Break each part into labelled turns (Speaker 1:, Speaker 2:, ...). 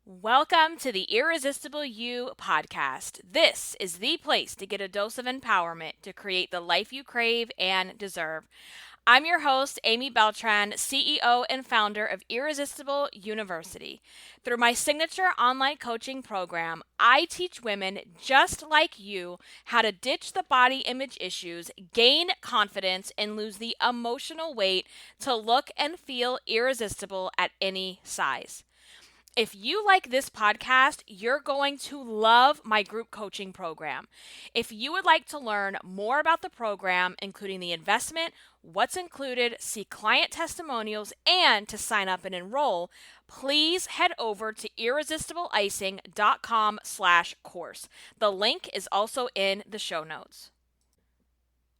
Speaker 1: Welcome to the Irresistible You podcast. This is the place to get a dose of empowerment to create the life you crave and deserve. I'm your host, Amy Beltran, CEO and founder of Irresistible University. Through my signature online coaching program, I teach women just like you how to ditch the body image issues, gain confidence, and lose the emotional weight to look and feel irresistible at any size. If you like this podcast, you're going to love my group coaching program. If you would like to learn more about the program, including the investment, what's included, see client testimonials, and to sign up and enroll, please head over to irresistibleicing.com/course. The link is also in the show notes.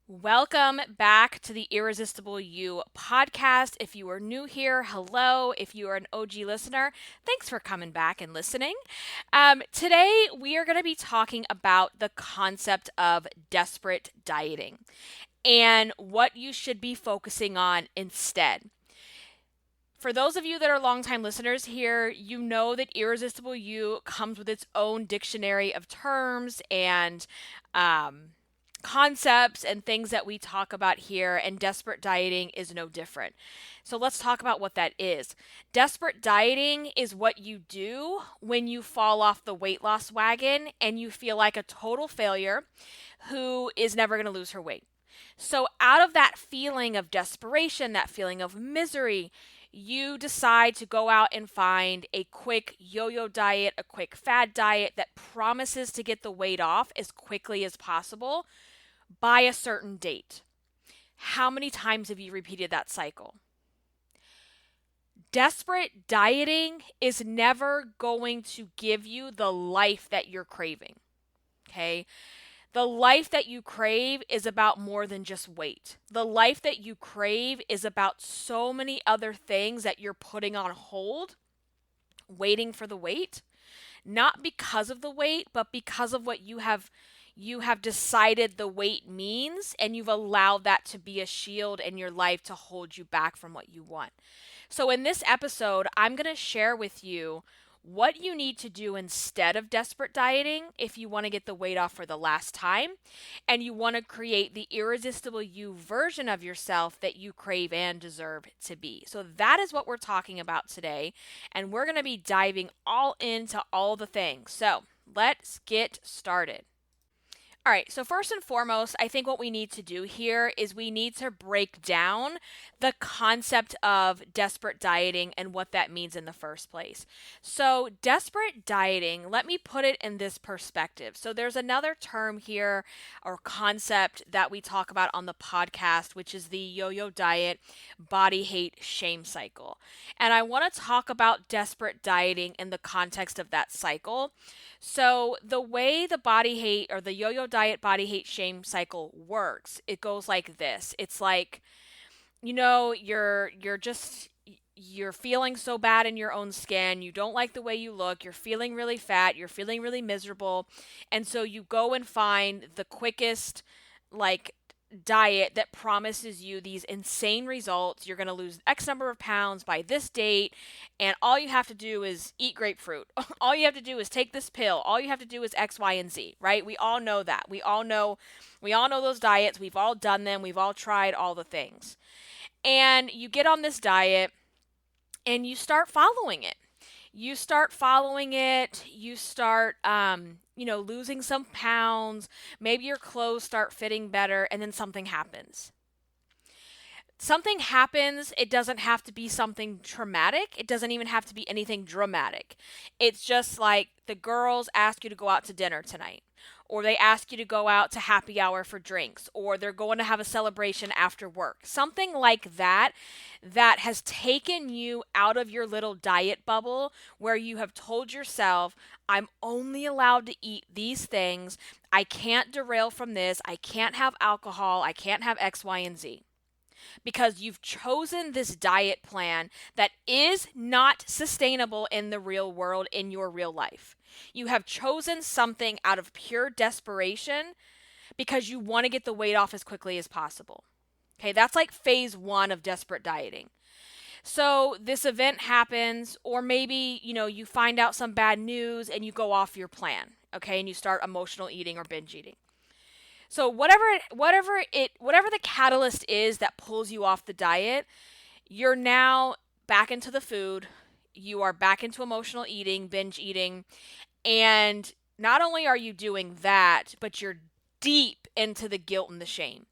Speaker 1: Welcome back to the Irresistible You podcast. If you are new here, hello. If you are an OG listener, thanks for coming back and listening. Today, we are going to be talking about the concept of desperate dieting and what you should be focusing on instead. For those of you that are longtime listeners here, you know that Irresistible You comes with its own dictionary of terms and concepts and things that we talk about here, and desperate dieting is no different. So let's talk about what that is. Desperate dieting is what you do when you fall off the weight loss wagon and you feel like a total failure who is never going to lose her weight. So out of that feeling of desperation, that feeling of misery, you decide to go out and find a quick yo-yo diet, a quick fad diet that promises to get the weight off as quickly as possible by a certain date. How many times have you repeated that cycle? Desperate dieting is never going to give you the life that you're craving. Okay? The life that you crave is about more than just weight. The life that you crave is about so many other things that you're putting on hold, waiting for the weight, not because of the weight, but because of what you have decided the weight means, and you've allowed that to be a shield in your life to hold you back from what you want. So in this episode, I'm going to share with you what you need to do instead of desperate dieting if you want to get the weight off for the last time and you want to create the irresistible you version of yourself that you crave and deserve to be. So that is what we're talking about today, and we're going to be diving all into all the things. So let's get started. All right, so first and foremost, I think what we need to do here is we need to break down the concept of desperate dieting and what that means in the first place. So, desperate dieting, let me put it in this perspective. So, there's another term here or concept that we talk about on the podcast, which is the yo-yo diet, body hate, shame cycle. And I want to talk about desperate dieting in the context of that cycle. So the way the body hate or the yo-yo diet body hate shame cycle works, it goes like this. It's like, you're feeling so bad in your own skin, you don't like the way you look, you're feeling really fat, you're feeling really miserable, and so you go and find the quickest diet that promises you these insane results. You're going to lose X number of pounds by this date, and all you have to do is eat grapefruit. All you have to do is take this pill. All you have to do is X, Y, and Z, right? We all know that. We all know those diets. We've all done them. We've all tried all the things. And you get on this diet and you start following it. You start losing some pounds, maybe your clothes start fitting better, and then something happens. Something happens, it doesn't have to be something traumatic, it doesn't even have to be anything dramatic. It's just like the girls ask you to go out to dinner tonight, or they ask you to go out to happy hour for drinks, or they're going to have a celebration after work. Something like that has taken you out of your little diet bubble where you have told yourself, I'm only allowed to eat these things. I can't derail from this. I can't have alcohol. I can't have X, Y, and Z. Because you've chosen this diet plan that is not sustainable in the real world, in your real life. You have chosen something out of pure desperation because you want to get the weight off as quickly as possible. Okay, that's like phase one of desperate dieting. So this event happens, or maybe, you find out some bad news and you go off your plan, okay, and you start emotional eating or binge eating. So whatever the catalyst is that pulls you off the diet, you're now back into the food. You are back into emotional eating, binge eating, and not only are you doing that, but you're deep into the guilt and the shame.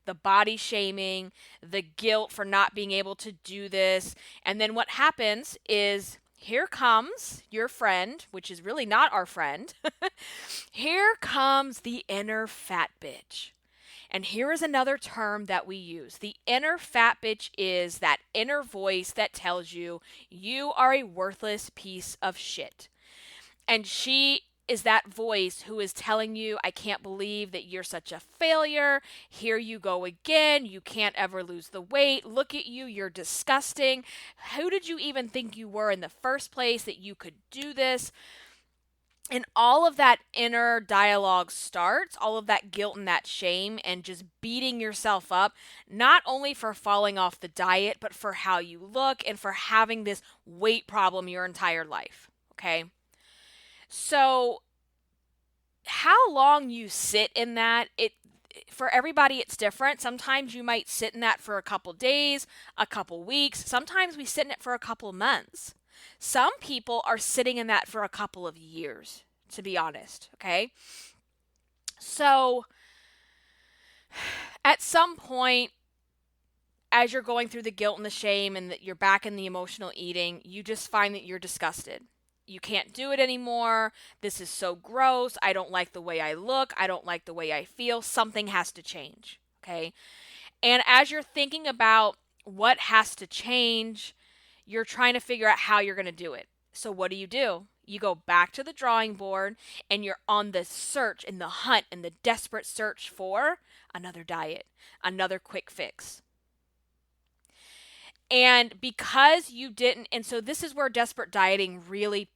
Speaker 1: The body shaming, the guilt for not being able to do this. And then what happens is here comes your friend, which is really not our friend. Here comes the inner fat bitch. And here is another term that we use. The inner fat bitch is that inner voice that tells you you are a worthless piece of shit. And she is that voice who is telling you, I can't believe that you're such a failure. Here you go again. You can't ever lose the weight. Look at you. You're disgusting. Who did you even think you were in the first place that you could do this? And all of that inner dialogue starts, all of that guilt and that shame, and just beating yourself up, not only for falling off the diet, but for how you look and for having this weight problem your entire life. Okay? So, how long you sit in that, for everybody it's different. Sometimes you might sit in that for a couple days, a couple weeks. Sometimes we sit in it for a couple months. Some people are sitting in that for a couple of years, to be honest, okay? So, at some point, as you're going through the guilt and the shame and that you're back in the emotional eating, you just find that you're disgusted. You can't do it anymore. This is so gross. I don't like the way I look. I don't like the way I feel. Something has to change, okay? And as you're thinking about what has to change, you're trying to figure out how you're going to do it. So what do? You go back to the drawing board and you're on the search and the hunt and the desperate search for another diet, another quick fix. And because you didn't, and so this is where desperate dieting really,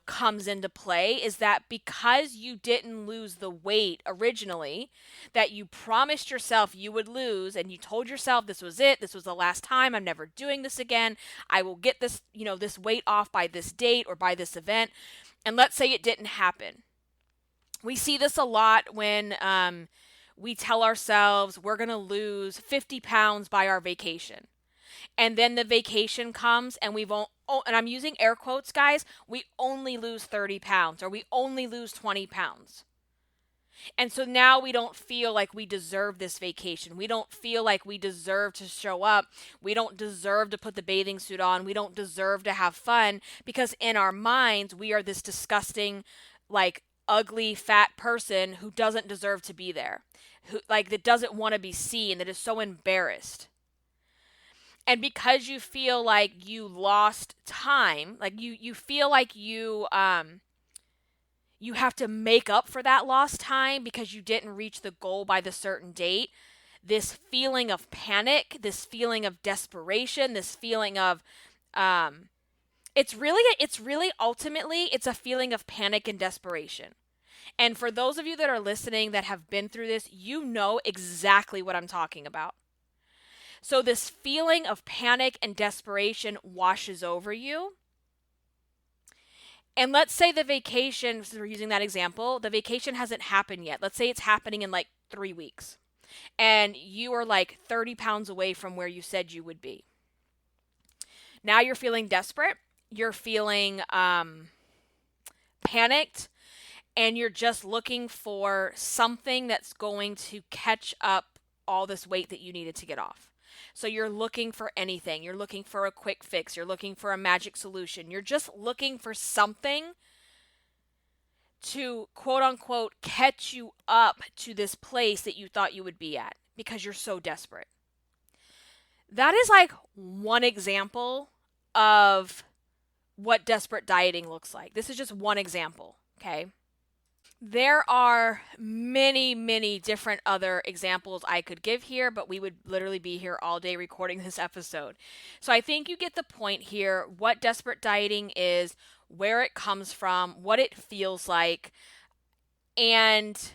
Speaker 1: comes into play, is that because you didn't lose the weight originally that you promised yourself you would lose, and you told yourself this was it, this was the last time, I'm never doing this again, I will get this, this weight off by this date or by this event, and let's say it didn't happen. We see this a lot when we tell ourselves we're going to lose 50 pounds by our vacation. And then the vacation comes and and I'm using air quotes, guys, we only lose 30 pounds or we only lose 20 pounds. And so now we don't feel like we deserve this vacation. We don't feel like we deserve to show up. We don't deserve to put the bathing suit on. We don't deserve to have fun because in our minds, we are this disgusting, like, ugly, fat person who doesn't deserve to be there, that doesn't want to be seen, that is so embarrassed. And because you feel like you lost time, like you feel like you have to make up for that lost time because you didn't reach the goal by the certain date, this feeling of panic, this feeling of desperation, this feeling of it's really ultimately it's a feeling of panic and desperation. And for those of you that are listening that have been through this, you know exactly what I'm talking about. So this feeling of panic and desperation washes over you. And let's say the vacation, so we're using that example, the vacation hasn't happened yet. Let's say it's happening in like 3 weeks. And you are like 30 pounds away from where you said you would be. Now you're feeling desperate. You're feeling panicked. And you're just looking for something that's going to catch up all this weight that you needed to get off. So you're looking for anything. You're looking for a quick fix. You're looking for a magic solution. You're just looking for something to, quote unquote, catch you up to this place that you thought you would be at because you're so desperate. That is like one example of what desperate dieting looks like. This is just one example, okay? There are many, many different other examples I could give here, but we would literally be here all day recording this episode. So I think you get the point here, what desperate dieting is, where it comes from, what it feels like, and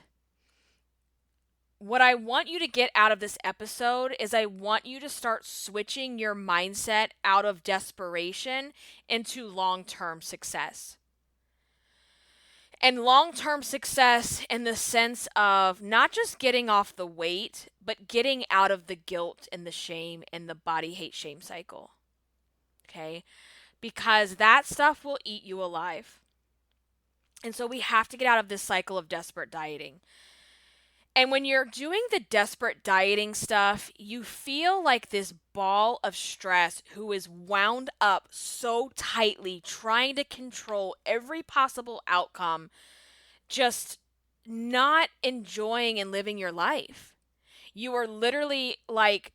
Speaker 1: what I want you to get out of this episode is I want you to start switching your mindset out of desperation into long-term success. And long-term success in the sense of not just getting off the weight, but getting out of the guilt and the shame and the body hate shame cycle. Okay? Because that stuff will eat you alive. And so we have to get out of this cycle of desperate dieting. And when you're doing the desperate dieting stuff, you feel like this ball of stress who is wound up so tightly trying to control every possible outcome, just not enjoying and living your life. You are literally like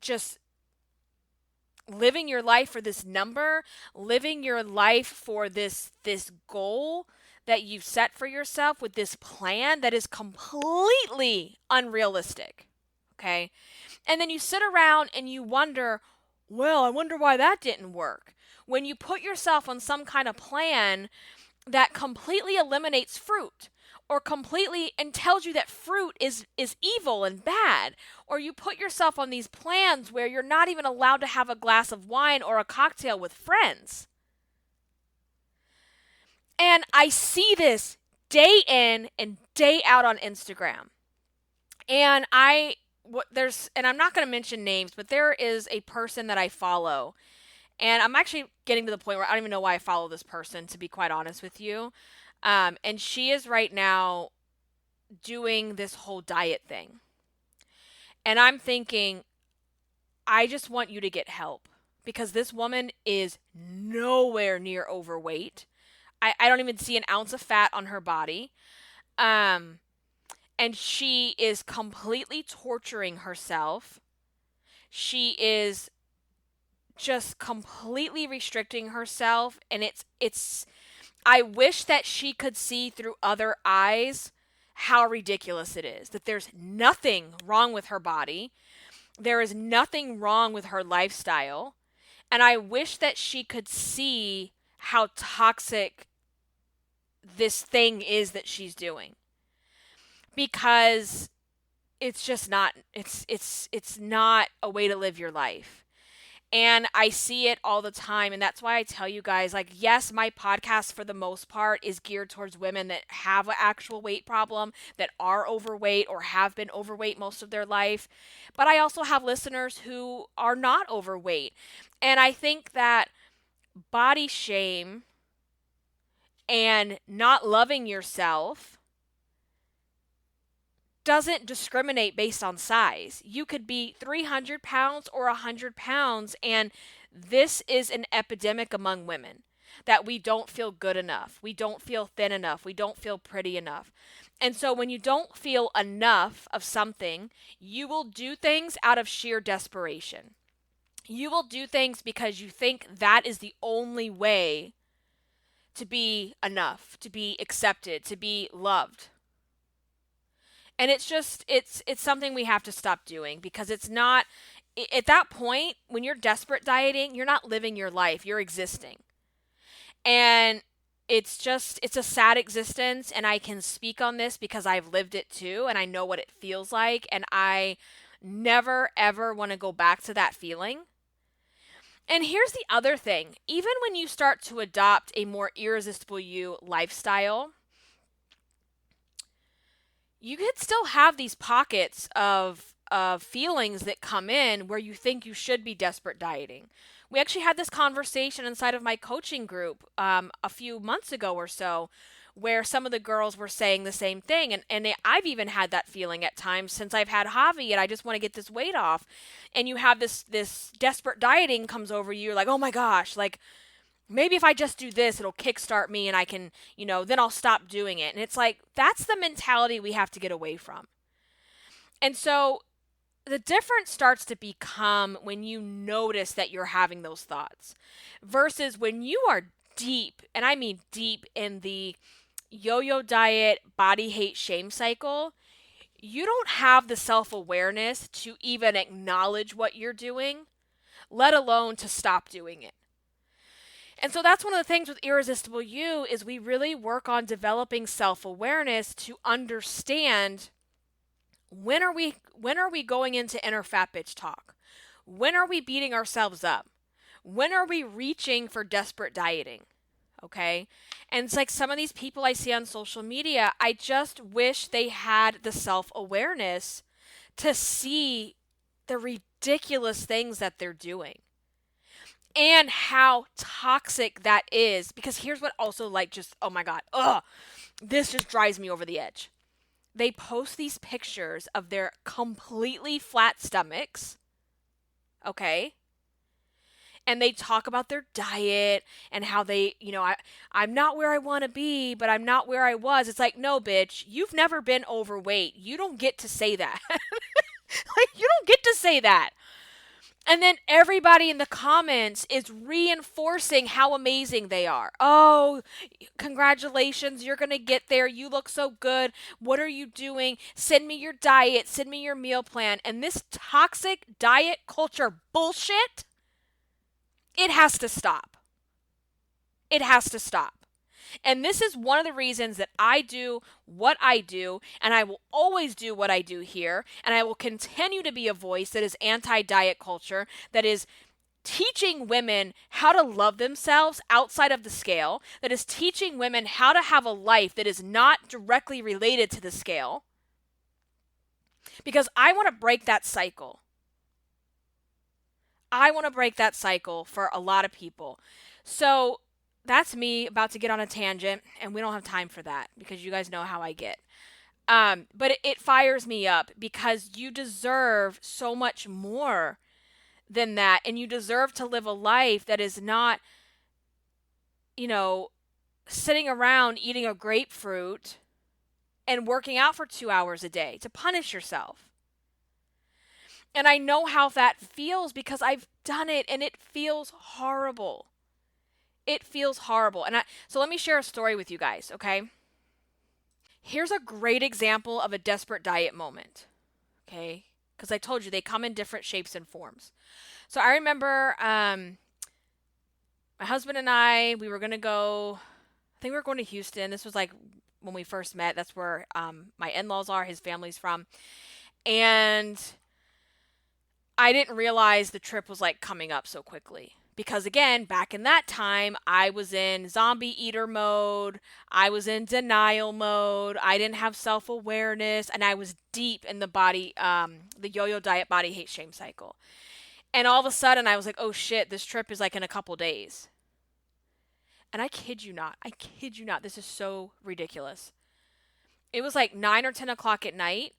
Speaker 1: just living your life for this number, living your life for this goal that you've set for yourself with this plan that is completely unrealistic. Okay? And then you sit around and you wonder, well, I wonder why that didn't work. When you put yourself on some kind of plan that completely eliminates fruit, or completely and tells you that fruit is evil and bad, or you put yourself on these plans where you're not even allowed to have a glass of wine or a cocktail with friends. And I see this day in and day out on Instagram. And I'm not going to mention names, but there is a person that I follow. And I'm actually getting to the point where I don't even know why I follow this person, to be quite honest with you. And she is right now doing this whole diet thing. And I'm thinking, I just want you to get help. Because this woman is nowhere near overweight. I don't even see an ounce of fat on her body. And she is completely torturing herself. She is just completely restricting herself. And it's I wish that she could see through other eyes how ridiculous it is. That there's nothing wrong with her body. There is nothing wrong with her lifestyle. And I wish that she could see how toxic this thing is that she's doing. Because it's just not, it's not a way to live your life. And I see it all the time. And that's why I tell you guys, like, yes, my podcast for the most part is geared towards women that have an actual weight problem, that are overweight or have been overweight most of their life. But I also have listeners who are not overweight. And I think that body shame and not loving yourself doesn't discriminate based on size. You could be 300 pounds or 100 pounds, and this is an epidemic among women, that we don't feel good enough. We don't feel thin enough. We don't feel pretty enough. And so when you don't feel enough of something, you will do things out of sheer desperation. You will do things because you think that is the only way to be enough, to be accepted, to be loved. And it's something we have to stop doing, because it's not, at that point, when you're desperate dieting, you're not living your life, you're existing. And it's a sad existence, and I can speak on this because I've lived it too, and I know what it feels like, and I never ever want to go back to that feeling. And here's the other thing, even when you start to adopt a more irresistible you lifestyle, you could still have these pockets of feelings that come in where you think you should be desperate dieting. We actually had this conversation inside of my coaching group a few months ago or so, where some of the girls were saying the same thing. And I've even had that feeling at times since I've had Javi, and I just want to get this weight off. And you have this desperate dieting comes over you. You're like, oh my gosh, like, maybe if I just do this, it'll kickstart me and I can, then I'll stop doing it. And it's like, that's the mentality we have to get away from. And so the difference starts to become when you notice that you're having those thoughts versus when you are deep, and I mean deep, in the yo-yo diet, body hate, shame cycle. You don't have the self-awareness to even acknowledge what you're doing, let alone to stop doing it. And so that's one of the things with Irresistible You is we really work on developing self-awareness to understand When are we going into inner fat bitch talk? When are we beating ourselves up? When are we reaching for desperate dieting? Okay? And it's like some of these people I see on social media, I just wish they had the self-awareness to see the ridiculous things that they're doing and how toxic that is. Because here's what also, like, just, oh my God, this just drives me over the edge. They post these pictures of their completely flat stomachs, okay? And they talk about their diet and how they, I'm not where I want to be, but I'm not where I was. It's like, no, bitch, you've never been overweight. You don't get to say that. Like, you don't get to say that. And then everybody in the comments is reinforcing how amazing they are. Oh, congratulations, you're going to get there. You look so good. What are you doing? Send me your diet. Send me your meal plan. And this toxic diet culture bullshit, it has to stop. It has to stop. And this is one of the reasons that I do what I do, and I will always do what I do here, and I will continue to be a voice that is anti-diet culture, that is teaching women how to love themselves outside of the scale, that is teaching women how to have a life that is not directly related to the scale, because I want to break that cycle. I want to break that cycle for a lot of people. So that's me about to get on a tangent, and we don't have time for that because you guys know how I get. But it fires me up because you deserve so much more than that, and you deserve to live a life that is not, sitting around eating a grapefruit and working out for 2 hours a day to punish yourself. And I know how that feels because I've done it, and it feels horrible. It feels horrible. So let me share a story with you guys, okay? Here's a great example of a desperate diet moment, okay? Because I told you they come in different shapes and forms. So I remember my husband and we were going to go, I think we were going to Houston. This was like when we first met. That's where my in-laws are, his family's from. And I didn't realize the trip was like coming up so quickly. Because again, back in that time, I was in zombie eater mode. I was in denial mode. I didn't have self-awareness. And I was deep in the the yo-yo diet body hate shame cycle. And all of a sudden, I was like, oh shit, this trip is like in a couple days. And I kid you not. This is so ridiculous. It was like 9 or 10 o'clock at night.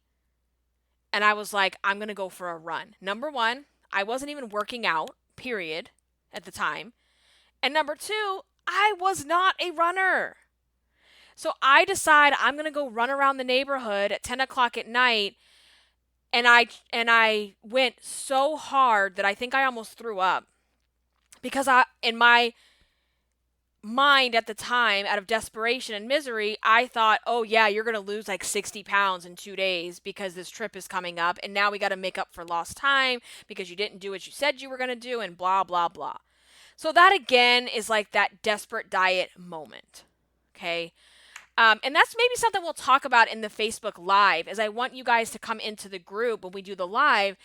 Speaker 1: And I was like, I'm going to go for a run. Number one, I wasn't even working out, period, at the time. And number two, I was not a runner. So I decide I'm going to go run around the neighborhood at 10 o'clock at night. And I went so hard that I think I almost threw up. Because in my mind at the time, out of desperation and misery, I thought, oh yeah, you're going to lose like 60 pounds in 2 days because this trip is coming up. And now we got to make up for lost time because you didn't do what you said you were going to do and blah, blah, blah. So that again is like that desperate diet moment. Okay. And that's maybe something we'll talk about in the Facebook Live, as I want you guys to come into the group when we do the live.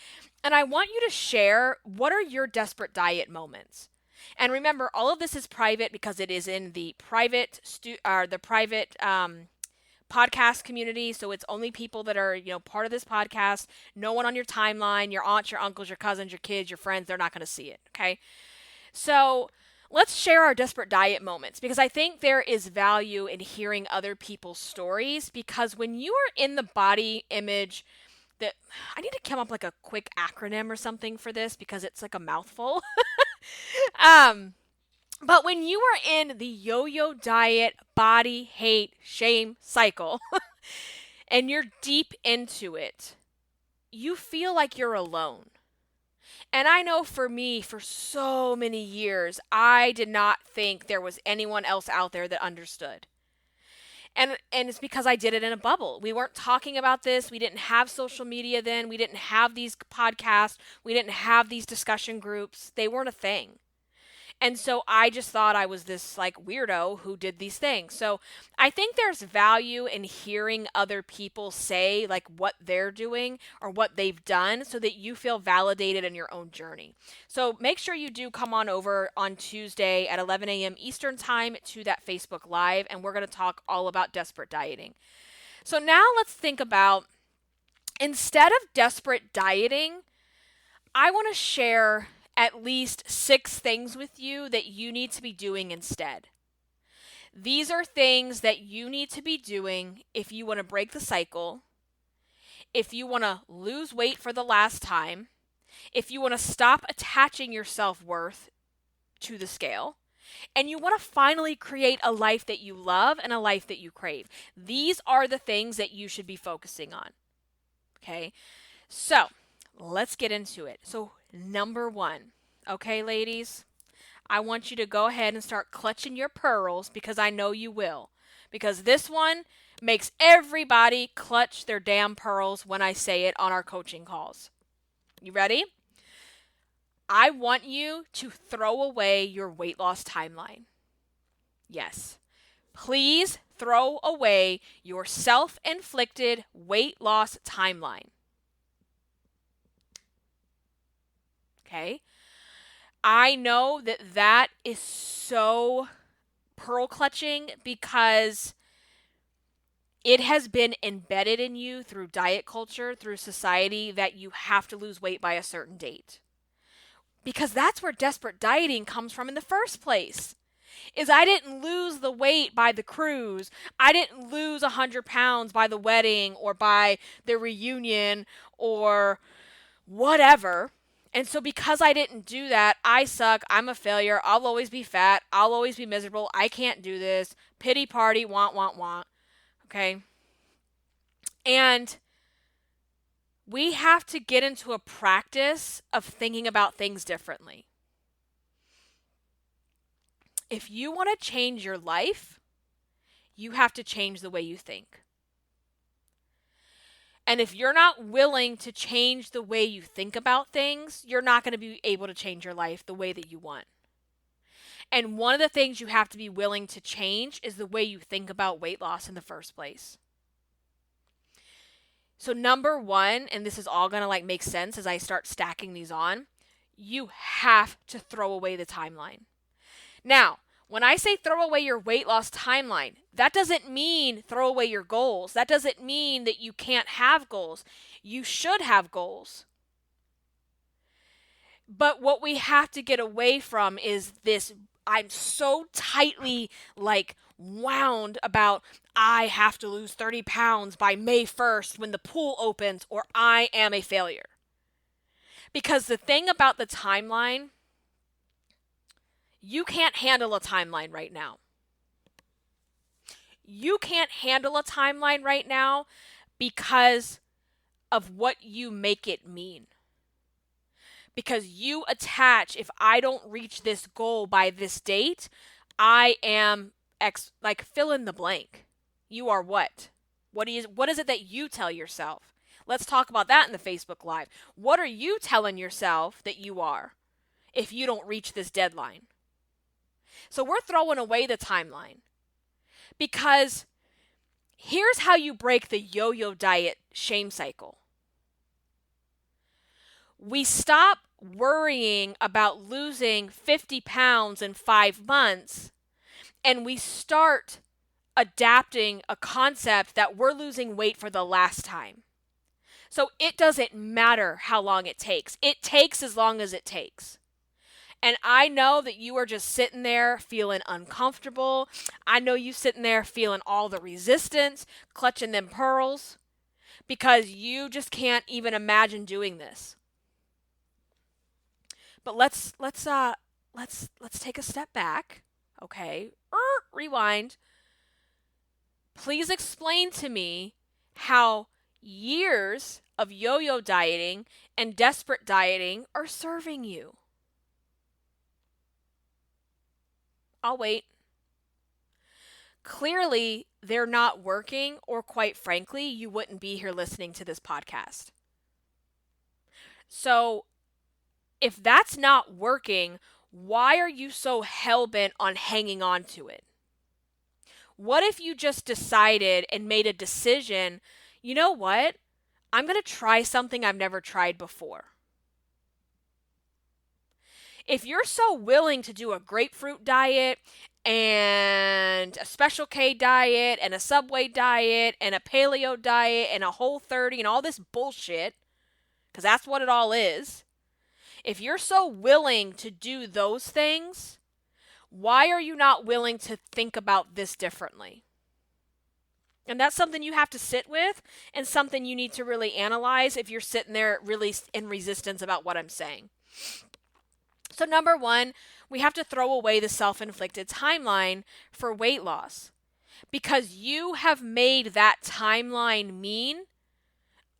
Speaker 1: And I want you to share, what are your desperate diet moments? And remember, all of this is private because it is in the private podcast community. So it's only people that are, part of this podcast. No one on your timeline, your aunts, your uncles, your cousins, your kids, your friends, they're not going to see it. Okay. So let's share our desperate diet moments, because I think there is value in hearing other people's stories, because when you are in the body image that, I need to come up like a quick acronym or something for this because it's like a mouthful. But when you are in the yo-yo diet, body, hate, shame cycle, and you're deep into it, you feel like you're alone. And I know for me, for so many years, I did not think there was anyone else out there that understood. And it's because I did it in a bubble. We weren't talking about this. We didn't have social media then. We didn't have these podcasts. We didn't have these discussion groups. They weren't a thing. And so I just thought I was this like weirdo who did these things. So I think there's value in hearing other people say like what they're doing or what they've done so that you feel validated in your own journey. So make sure you do come on over on Tuesday at 11 a.m. Eastern time to that Facebook Live, and we're going to talk all about desperate dieting. So now let's think about, instead of desperate dieting, I want to share at least 6 things with you that you need to be doing instead. These are things that you need to be doing if you want to break the cycle, if you want to lose weight for the last time, if you want to stop attaching your self-worth to the scale, and you want to finally create a life that you love and a life that you crave. These are the things that you should be focusing on. Okay? So, let's get into it. So, number 1. Okay, ladies? I want you to go ahead and start clutching your pearls, because I know you will. Because this one makes everybody clutch their damn pearls when I say it on our coaching calls. You ready? I want you to throw away your weight loss timeline. Yes. Please throw away your self-inflicted weight loss timeline. Okay? I know that that is so pearl clutching because it has been embedded in you through diet culture, through society, that you have to lose weight by a certain date. Because that's where desperate dieting comes from in the first place. Is I didn't lose the weight by the cruise. I didn't lose 100 pounds by the wedding or by the reunion or whatever. And so because I didn't do that, I suck. I'm a failure. I'll always be fat. I'll always be miserable. I can't do this. Pity party, want. Okay? And we have to get into a practice of thinking about things differently. If you want to change your life, you have to change the way you think. And if you're not willing to change the way you think about things, you're not going to be able to change your life the way that you want. And one of the things you have to be willing to change is the way you think about weight loss in the first place. So number 1, and this is all going to like make sense as I start stacking these on, you have to throw away the timeline. Now, when I say throw away your weight loss timeline, that doesn't mean throw away your goals. That doesn't mean that you can't have goals. You should have goals. But what we have to get away from is this, I'm so tightly like wound about I have to lose 30 pounds by May 1st when the pool opens, or I am a failure. Because the thing about the timeline, you can't handle a timeline right now. You can't handle a timeline right now because of what you make it mean. Because you attach, if I don't reach this goal by this date, I am X, like fill in the blank. You are what? What is it that you tell yourself? Let's talk about that in the Facebook Live. What are you telling yourself that you are if you don't reach this deadline? So we're throwing away the timeline. Because here's how you break the yo-yo diet shame cycle. We stop worrying about losing 50 pounds in 5 months, and we start adapting a concept that we're losing weight for the last time. So it doesn't matter how long it takes. It takes as long as it takes. And I know that you are just sitting there feeling uncomfortable. I know you sitting there feeling all the resistance, clutching them pearls, because you just can't even imagine doing this. But let's take a step back, okay? Rewind. Please explain to me how years of yo-yo dieting and desperate dieting are serving you. I'll wait. Clearly, they're not working, or quite frankly, you wouldn't be here listening to this podcast. So, if that's not working, why are you so hell-bent on hanging on to it? What if you just decided and made a decision, you know what? I'm going to try something I've never tried before. If you're so willing to do a grapefruit diet and a Special K diet and a Subway diet and a paleo diet and a Whole30 and all this bullshit, because that's what it all is, if you're so willing to do those things, why are you not willing to think about this differently? And that's something you have to sit with and something you need to really analyze if you're sitting there really in resistance about what I'm saying. So number one, we have to throw away the self-inflicted timeline for weight loss, because you have made that timeline mean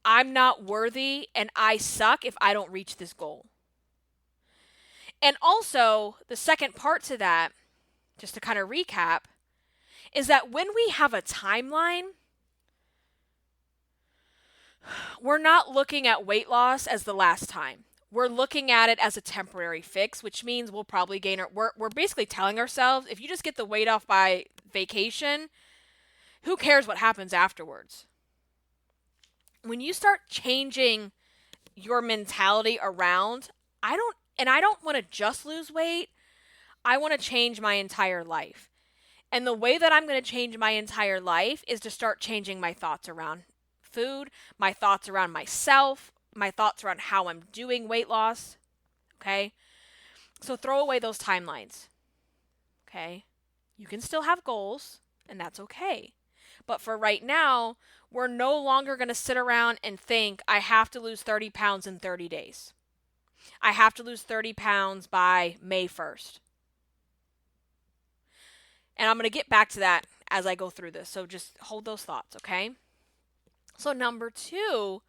Speaker 1: I'm not worthy and I suck if I don't reach this goal. And also, the second part to that, just to kind of recap, is that when we have a timeline, we're not looking at weight loss as the last time. We're looking at it as a temporary fix, which means we'll probably gain we're basically telling ourselves, if you just get the weight off by vacation, who cares what happens afterwards? When you start changing your mentality around, I don't want to just lose weight. I want to change my entire life. And the way that I'm going to change my entire life is to start changing my thoughts around food, my thoughts around myself, my thoughts around how I'm doing weight loss. Okay? So throw away those timelines. Okay? You can still have goals, and that's okay. But for right now, we're no longer going to sit around and think, I have to lose 30 pounds in 30 days. I have to lose 30 pounds by May 1st. And I'm going to get back to that as I go through this. So just hold those thoughts, okay? So number two,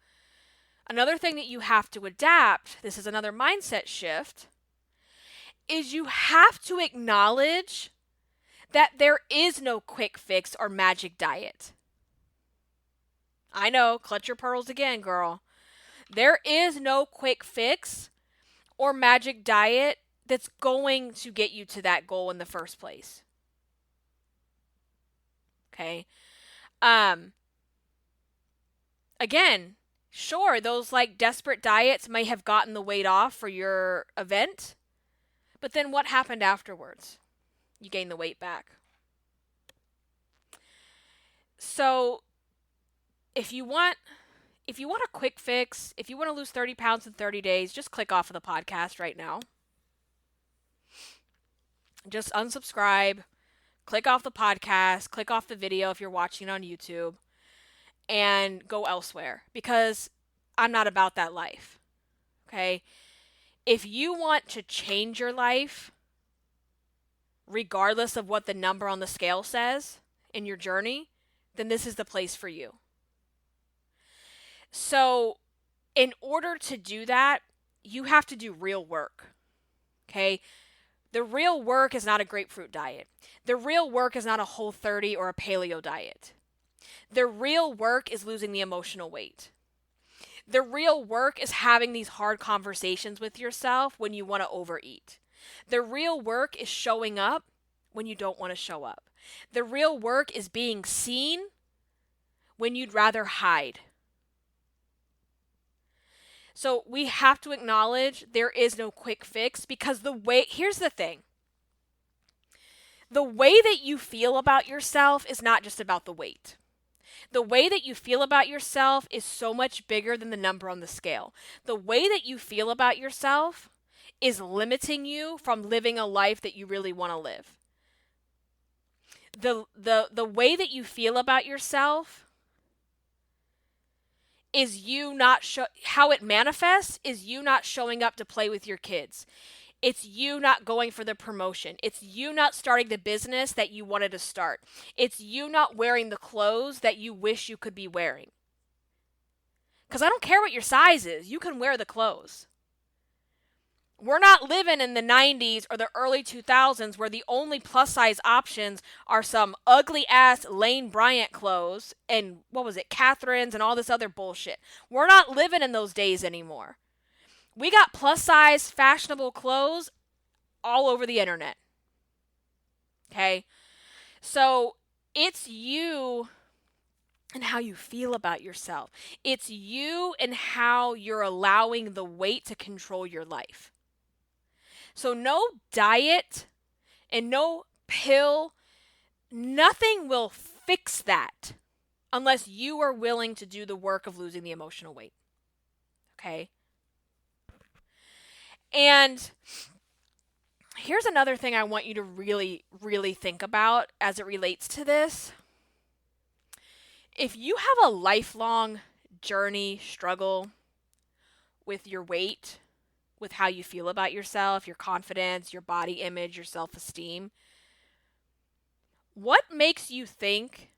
Speaker 1: another thing that you have to adapt, this is another mindset shift, is you have to acknowledge that there is no quick fix or magic diet. I know, clutch your pearls again, girl. There is no quick fix or magic diet that's going to get you to that goal in the first place. Okay. Again, sure, those like desperate diets may have gotten the weight off for your event, but then what happened afterwards? You gained the weight back. So if you want a quick fix, if you want to lose 30 pounds in 30 days, just click off of the podcast right now. Just unsubscribe. Click off the podcast, click off the video if you're watching on YouTube, and go elsewhere, because I'm not about that life. Okay? If you want to change your life, regardless of what the number on the scale says in your journey, then this is the place for you. So, in order to do that, you have to do real work. Okay? The real work is not a grapefruit diet. The real work is not a Whole30 or a paleo diet. The real work is losing the emotional weight. The real work is having these hard conversations with yourself when you want to overeat. The real work is showing up when you don't want to show up. The real work is being seen when you'd rather hide. So we have to acknowledge there is no quick fix, because here's the thing. The way that you feel about yourself is not just about the weight. The way that you feel about yourself is so much bigger than the number on the scale. The way that you feel about yourself is limiting you from living a life that you really want to live. The way that you feel about yourself is you not how it manifests is you not showing up to play with your kids. It's you not going for the promotion. It's you not starting the business that you wanted to start. It's you not wearing the clothes that you wish you could be wearing. Because I don't care what your size is. You can wear the clothes. We're not living in the 90s or the early 2000s where the only plus size options are some ugly ass Lane Bryant clothes and Catherine's and all this other bullshit. We're not living in those days anymore. We got plus size fashionable clothes all over the internet. Okay? So it's you and how you feel about yourself. It's you and how you're allowing the weight to control your life. So no diet and no pill, nothing will fix that unless you are willing to do the work of losing the emotional weight. Okay? And here's another thing I want you to really, really think about as it relates to this. If you have a lifelong journey, struggle with your weight, with how you feel about yourself, your confidence, your body image, your self-esteem, what makes you think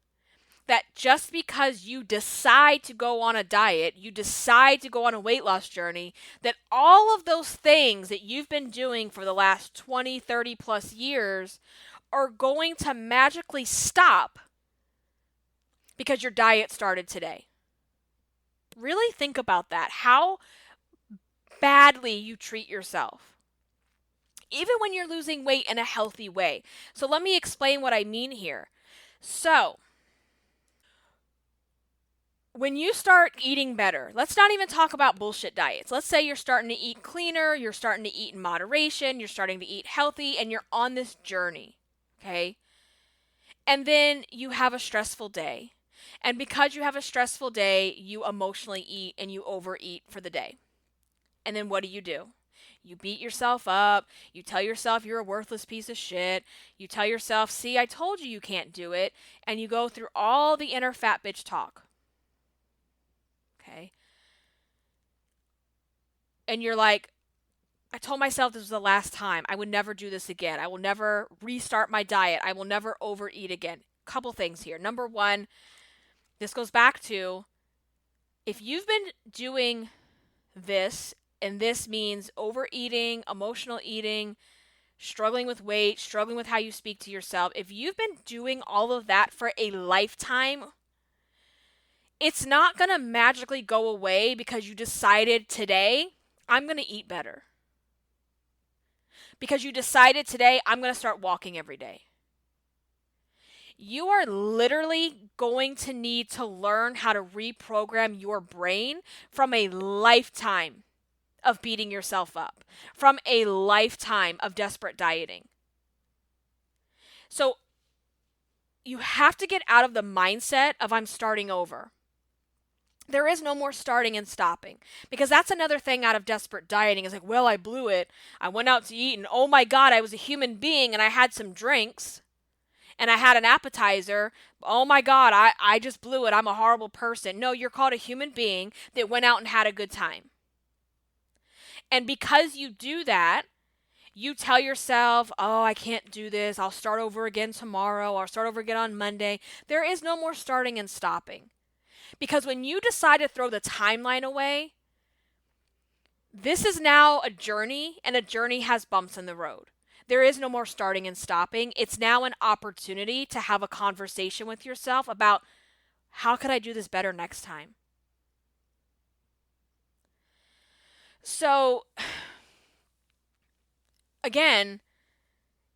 Speaker 1: that just because you decide to go on a diet, you decide to go on a weight loss journey, that all of those things that you've been doing for the last 20, 30 plus years are going to magically stop because your diet started today? Really think about that. How badly you treat yourself, even when you're losing weight in a healthy way. So let me explain what I mean here. So when you start eating better, let's not even talk about bullshit diets. Let's say you're starting to eat cleaner, you're starting to eat in moderation, you're starting to eat healthy, and you're on this journey, okay? And then you have a stressful day. And because you have a stressful day, you emotionally eat and you overeat for the day. And then what do? You beat yourself up. You tell yourself you're a worthless piece of shit. You tell yourself, see, I told you you can't do it. And you go through all the inner fat bitch talk. Okay? And you're like, I told myself this was the last time. I would never do this again. I will never restart my diet. I will never overeat again. Couple things here. Number one, this goes back to, if you've been doing this, and this means overeating, emotional eating, struggling with weight, struggling with how you speak to yourself, if you've been doing all of that for a lifetime, it's not going to magically go away because you decided today, I'm going to eat better. Because you decided today, I'm going to start walking every day. You are literally going to need to learn how to reprogram your brain from a lifetime of beating yourself up, from a lifetime of desperate dieting. So you have to get out of the mindset of I'm starting over. There is no more starting and stopping, because that's another thing out of desperate dieting is like, well, I blew it. I went out to eat and oh my God, I was a human being and I had some drinks and I had an appetizer. Oh my God, I just blew it. I'm a horrible person. No, you're called a human being that went out and had a good time. And because you do that, you tell yourself, oh, I can't do this. I'll start over again tomorrow. I'll start over again on Monday. There is no more starting and stopping. Because when you decide to throw the timeline away, this is now a journey, and a journey has bumps in the road. There is no more starting and stopping. It's now an opportunity to have a conversation with yourself about, how could I do this better next time? So, again,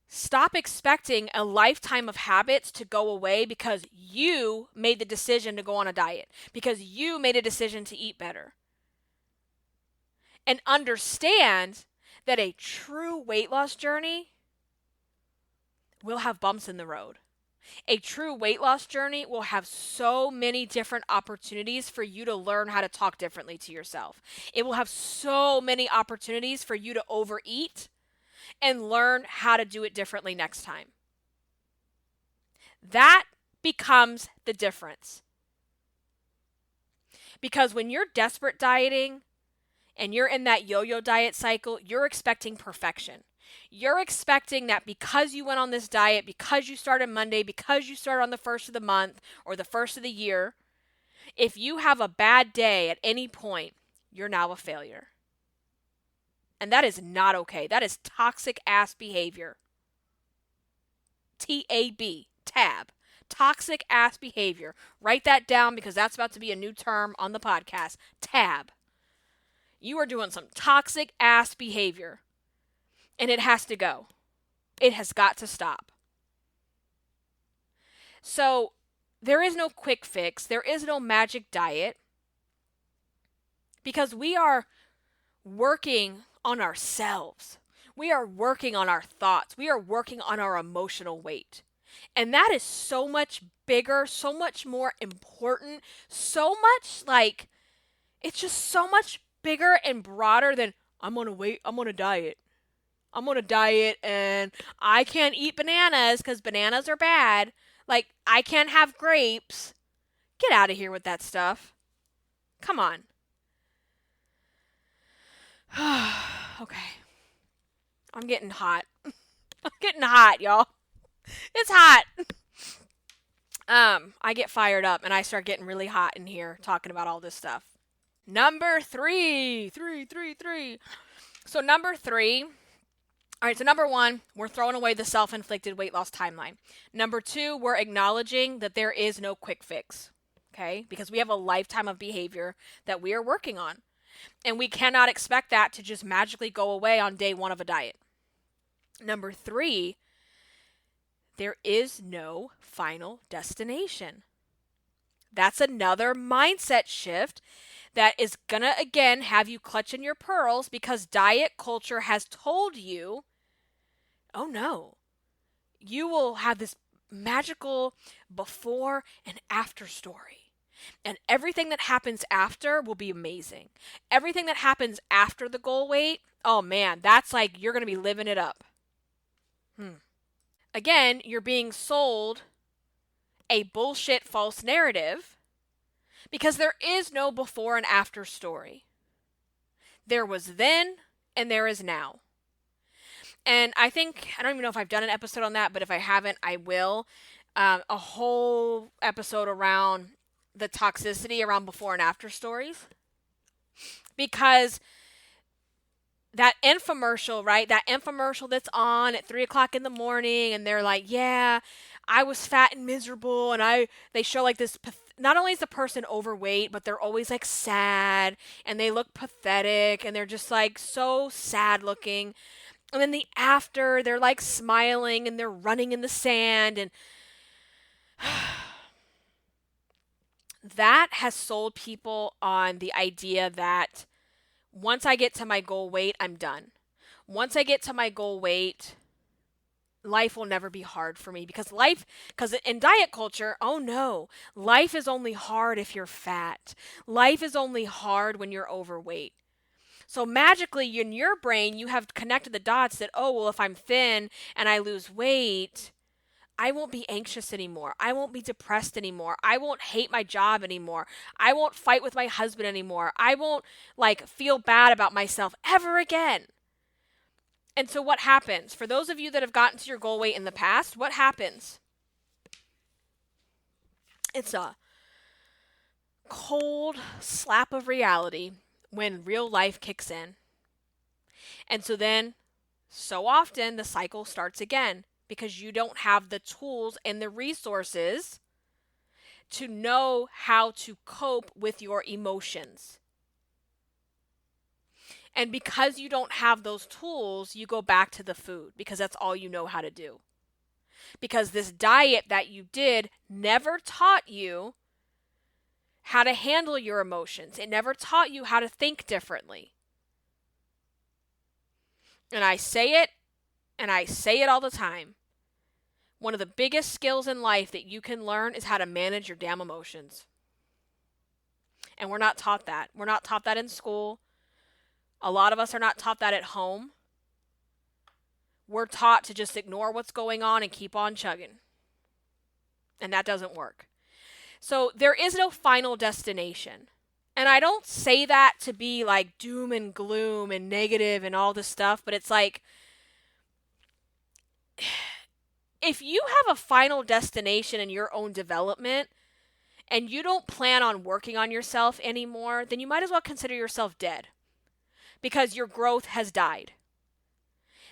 Speaker 1: stop expecting a lifetime of habits to go away because you made the decision to go on a diet, because you made a decision to eat better. And understand that a true weight loss journey will have bumps in the road. A true weight loss journey will have so many different opportunities for you to learn how to talk differently to yourself. It will have so many opportunities for you to overeat and learn how to do it differently next time. That becomes the difference. Because when you're desperate dieting and you're in that yo-yo diet cycle, you're expecting perfection. You're expecting that because you went on this diet, because you started Monday, because you started on the first of the month or the first of the year, if you have a bad day at any point, you're now a failure. And that is not okay. That is toxic ass behavior. T-A-B, tab. Toxic ass behavior. Write that down because that's about to be a new term on the podcast. Tab. You are doing some toxic ass behavior. And it has to go. It has got to stop. So there is no quick fix. There is no magic diet because we are working on ourselves. We are working on our thoughts. We are working on our emotional weight. And that is so much bigger, so much more important, so much like, it's just so much bigger and broader than I'm on a diet. I'm on a diet and I can't eat bananas because bananas are bad. Like, I can't have grapes. Get out of here with that stuff. Come on. Okay. I'm getting hot. I'm getting hot, y'all. It's hot. I get fired up and I start getting really hot in here talking about all this stuff. Number three. So number 3. All right, so number 1, we're throwing away the self-inflicted weight loss timeline. Number 2, we're acknowledging that there is no quick fix, okay? Because we have a lifetime of behavior that we are working on. And we cannot expect that to just magically go away on day 1 of a diet. Number 3, there is no final destination. That's another mindset shift that is going to, again, have you clutching your pearls because diet culture has told you, oh no, you will have this magical before and after story. And everything that happens after will be amazing. Everything that happens after the goal weight, oh man, that's like you're going to be living it up. Again, you're being sold a bullshit false narrative because there is no before and after story. There was then and there is now. And I think, I don't even know if I've done an episode on that, but if I haven't, I will. A whole episode around the toxicity around before and after stories. Because that infomercial, right? That infomercial that's on at 3 o'clock in the morning and they're like, yeah, I was fat and miserable. And they show like this, not only is the person overweight, but they're always like sad and they look pathetic and they're just like so sad looking. And then the after, they're like smiling and they're running in the sand. And that has sold people on the idea that once I get to my goal weight, I'm done. Once I get to my goal weight, life will never be hard for me because in diet culture, oh no, life is only hard if you're fat. Life is only hard when you're overweight. So magically in your brain, you have connected the dots that, oh, well, if I'm thin and I lose weight, I won't be anxious anymore. I won't be depressed anymore. I won't hate my job anymore. I won't fight with my husband anymore. I won't feel bad about myself ever again. And so what happens? For those of you that have gotten to your goal weight in the past, what happens? It's a cold slap of reality when real life kicks in. And so then, so often, the cycle starts again because you don't have the tools and the resources to know how to cope with your emotions. And because you don't have those tools, you go back to the food because that's all you know how to do. Because this diet that you did never taught you how to handle your emotions. It never taught you how to think differently. And I say it all the time. One of the biggest skills in life that you can learn is how to manage your damn emotions. And we're not taught that. We're not taught that in school. A lot of us are not taught that at home. We're taught to just ignore what's going on and keep on chugging. And that doesn't work. So there is no final destination. And I don't say that to be like doom and gloom and negative and all this stuff, but it's like, if you have a final destination in your own development and you don't plan on working on yourself anymore, then you might as well consider yourself dead because your growth has died.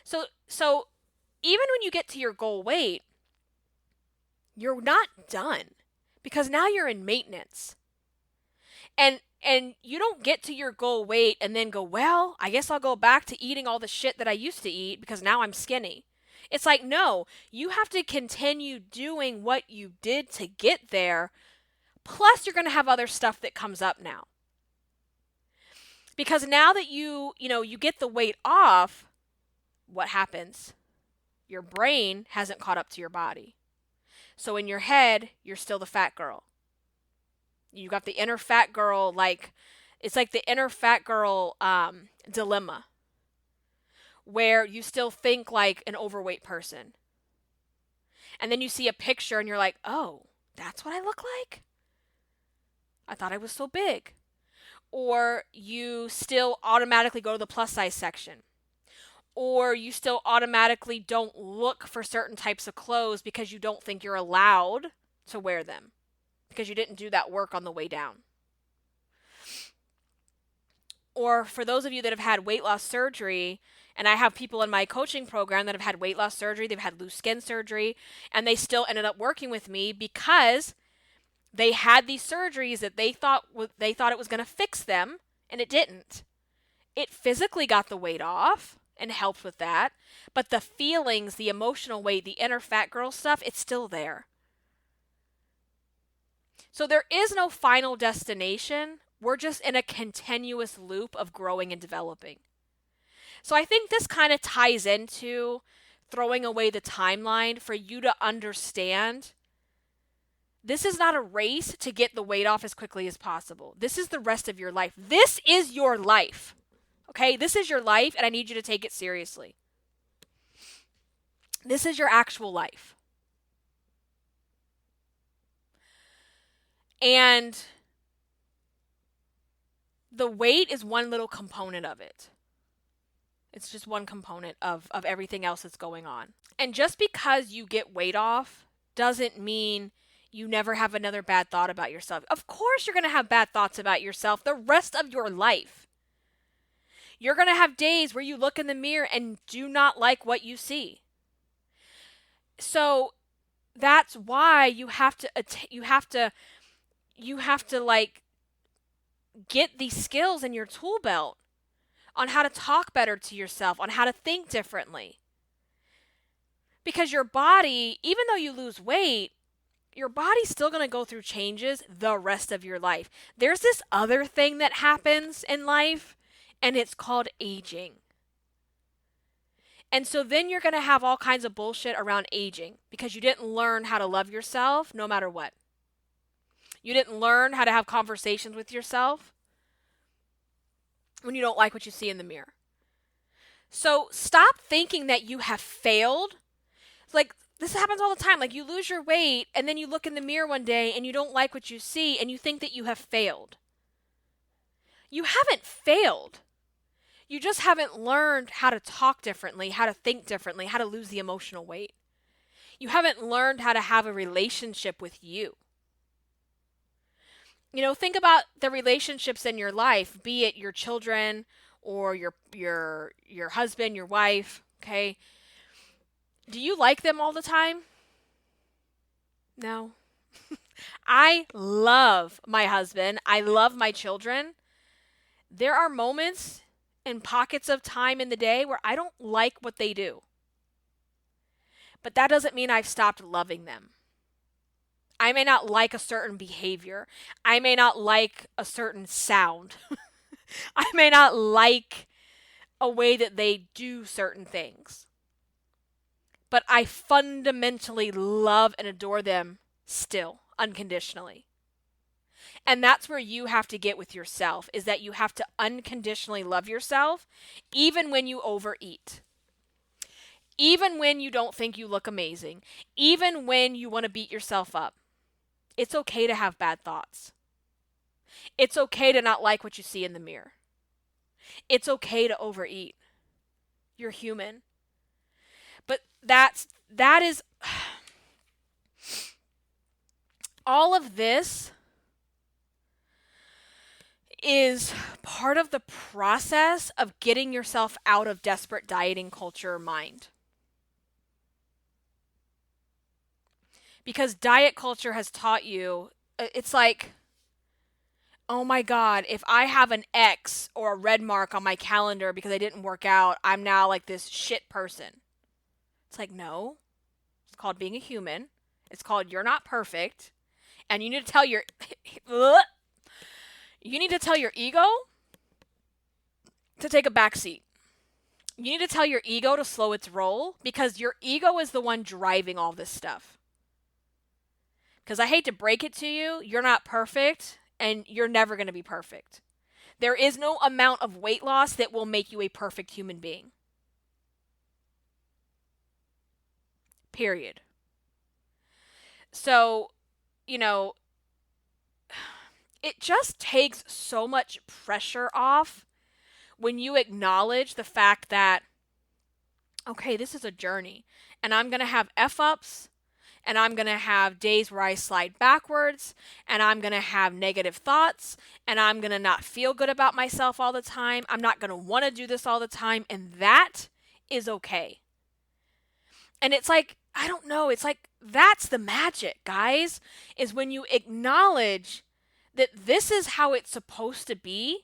Speaker 1: So even when you get to your goal weight, you're not done because now you're in maintenance. And And you don't get to your goal weight and then go, well, I guess I'll go back to eating all the shit that I used to eat because now I'm skinny. It's like, no, you have to continue doing what you did to get there. Plus, you're going to have other stuff that comes up now. Because now that you get the weight off, what happens? Your brain hasn't caught up to your body. So in your head, you're still the fat girl. You got the inner fat girl, like, it's like the inner fat girl dilemma, where you still think like an overweight person. And then you see a picture and you're like, oh, that's what I look like? I thought I was so big. Or you still automatically go to the plus size section. Or you still automatically don't look for certain types of clothes because you don't think you're allowed to wear them, because you didn't do that work on the way down. Or for those of you that have had weight loss surgery, and I have people in my coaching program that have had weight loss surgery, they've had loose skin surgery, and they still ended up working with me because they had these surgeries that they thought it was going to fix them, and it didn't. It physically got the weight off and helped with that, but the feelings, the emotional weight, the inner fat girl stuff, it's still there. So there is no final destination. We're just in a continuous loop of growing and developing. So I think this kind of ties into throwing away the timeline for you to understand this is not a race to get the weight off as quickly as possible. This is the rest of your life. This is your life. Okay? This is your life, and I need you to take it seriously. This is your actual life. And the weight is one little component of it. It's just one component of everything else that's going on. And just because you get weight off doesn't mean you never have another bad thought about yourself. Of course you're going to have bad thoughts about yourself the rest of your life. You're going to have days where you look in the mirror and do not like what you see. So that's why you have to like get these skills in your tool belt on how to talk better to yourself, on how to think differently. Because your body, even though you lose weight, your body's still going to go through changes the rest of your life. There's this other thing that happens in life, and it's called aging. And so then you're going to have all kinds of bullshit around aging because you didn't learn how to love yourself no matter what. You didn't learn how to have conversations with yourself when you don't like what you see in the mirror. So stop thinking that you have failed. Like, this happens all the time. Like, you lose your weight and then you look in the mirror one day and you don't like what you see and you think that you have failed. You haven't failed. You just haven't learned how to talk differently, how to think differently, how to lose the emotional weight. You haven't learned how to have a relationship with you. You know, think about the relationships in your life, be it your children or your husband, your wife, okay? Do you like them all the time? No. I love my husband. I love my children. There are moments and pockets of time in the day where I don't like what they do. But that doesn't mean I've stopped loving them. I may not like a certain behavior. I may not like a certain sound. I may not like a way that they do certain things. But I fundamentally love and adore them still, unconditionally. And that's where you have to get with yourself, is that you have to unconditionally love yourself, even when you overeat. Even when you don't think you look amazing. Even when you want to beat yourself up. It's okay to have bad thoughts. It's okay to not like what you see in the mirror. It's okay to overeat. You're human. But that is all of this is part of the process of getting yourself out of desperate dieting culture mind. Because diet culture has taught you, it's like, oh my God, if I have an X or a red mark on my calendar because I didn't work out, I'm now like this shit person. It's like, no, it's called being a human. It's called you're not perfect. And you need to tell your, you need to tell your ego to take a back seat. You need to tell your ego to slow its roll because your ego is the one driving all this stuff. Because I hate to break it to you, you're not perfect and you're never going to be perfect. There is no amount of weight loss that will make you a perfect human being. Period. So, you know, it just takes so much pressure off when you acknowledge the fact that, okay, this is a journey and I'm going to have F ups and I'm going to have days where I slide backwards and I'm going to have negative thoughts and I'm going to not feel good about myself all the time. I'm not going to want to do this all the time. And that is okay. And it's like, I don't know, it's like that's the magic, guys, is when you acknowledge that this is how it's supposed to be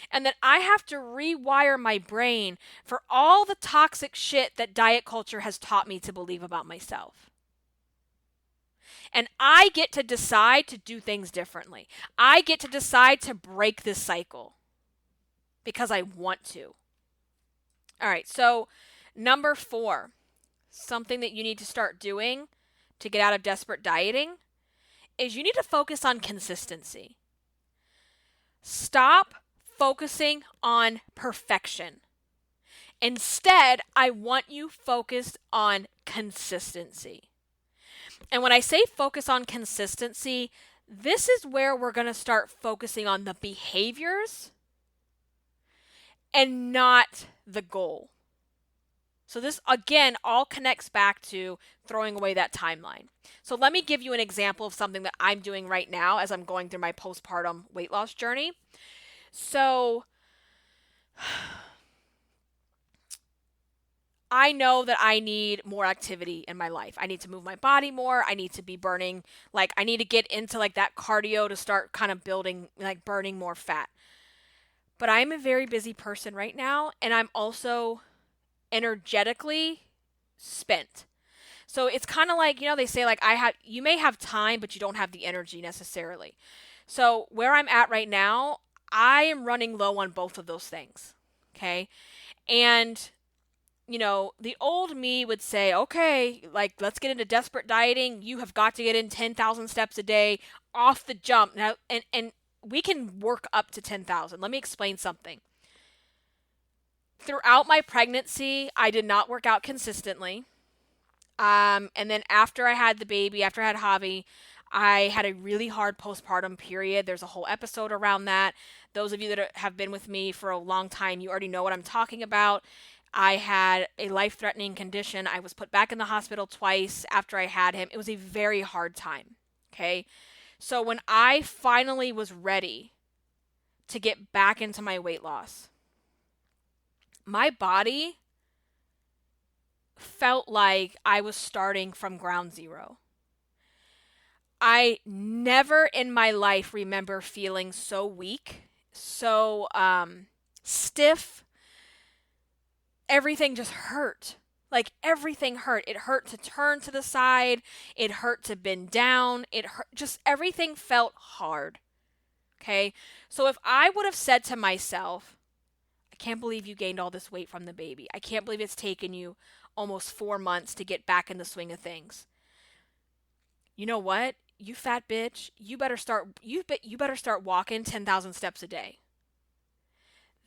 Speaker 1: and that I have to rewire my brain for all the toxic shit that diet culture has taught me to believe about myself. And I get to decide to do things differently. I get to decide to break this cycle because I want to. All right, so number 4, something that you need to start doing to get out of desperate dieting is you need to focus on consistency. Stop focusing on perfection. Instead, I want you focused on consistency. And when I say focus on consistency, this is where we're going to start focusing on the behaviors and not the goal. So this, again, all connects back to throwing away that timeline. So let me give you an example of something that I'm doing right now as I'm going through my postpartum weight loss journey. So I know that I need more activity in my life. I need to move my body more. I need to be burning, like I need to get into like that cardio to start kind of building, like burning more fat. But I'm a very busy person right now, and I'm also energetically spent. So it's kind of like, they say like you may have time, but you don't have the energy necessarily. So where I'm at right now, I am running low on both of those things. Okay. And, the old me would say, okay, like let's get into desperate dieting. You have got to get in 10,000 steps a day off the jump. Now, and we can work up to 10,000. Let me explain something. Throughout my pregnancy, I did not work out consistently. And then after I had the baby, after I had Javi, I had a really hard postpartum period. There's a whole episode around that. Those of you that have been with me for a long time, you already know what I'm talking about. I had a life-threatening condition. I was put back in the hospital twice after I had him. It was a very hard time, okay? So when I finally was ready to get back into my weight loss, my body felt like I was starting from ground zero. I never in my life remember feeling so weak, so stiff. Everything just hurt. Like everything hurt. It hurt to turn to the side. It hurt to bend down. It hurt. Just everything felt hard. Okay? So if I would have said to myself, I can't believe you gained all this weight from the baby. I can't believe it's taken you almost 4 months to get back in the swing of things. You know what? You fat bitch, you better start walking 10,000 steps a day.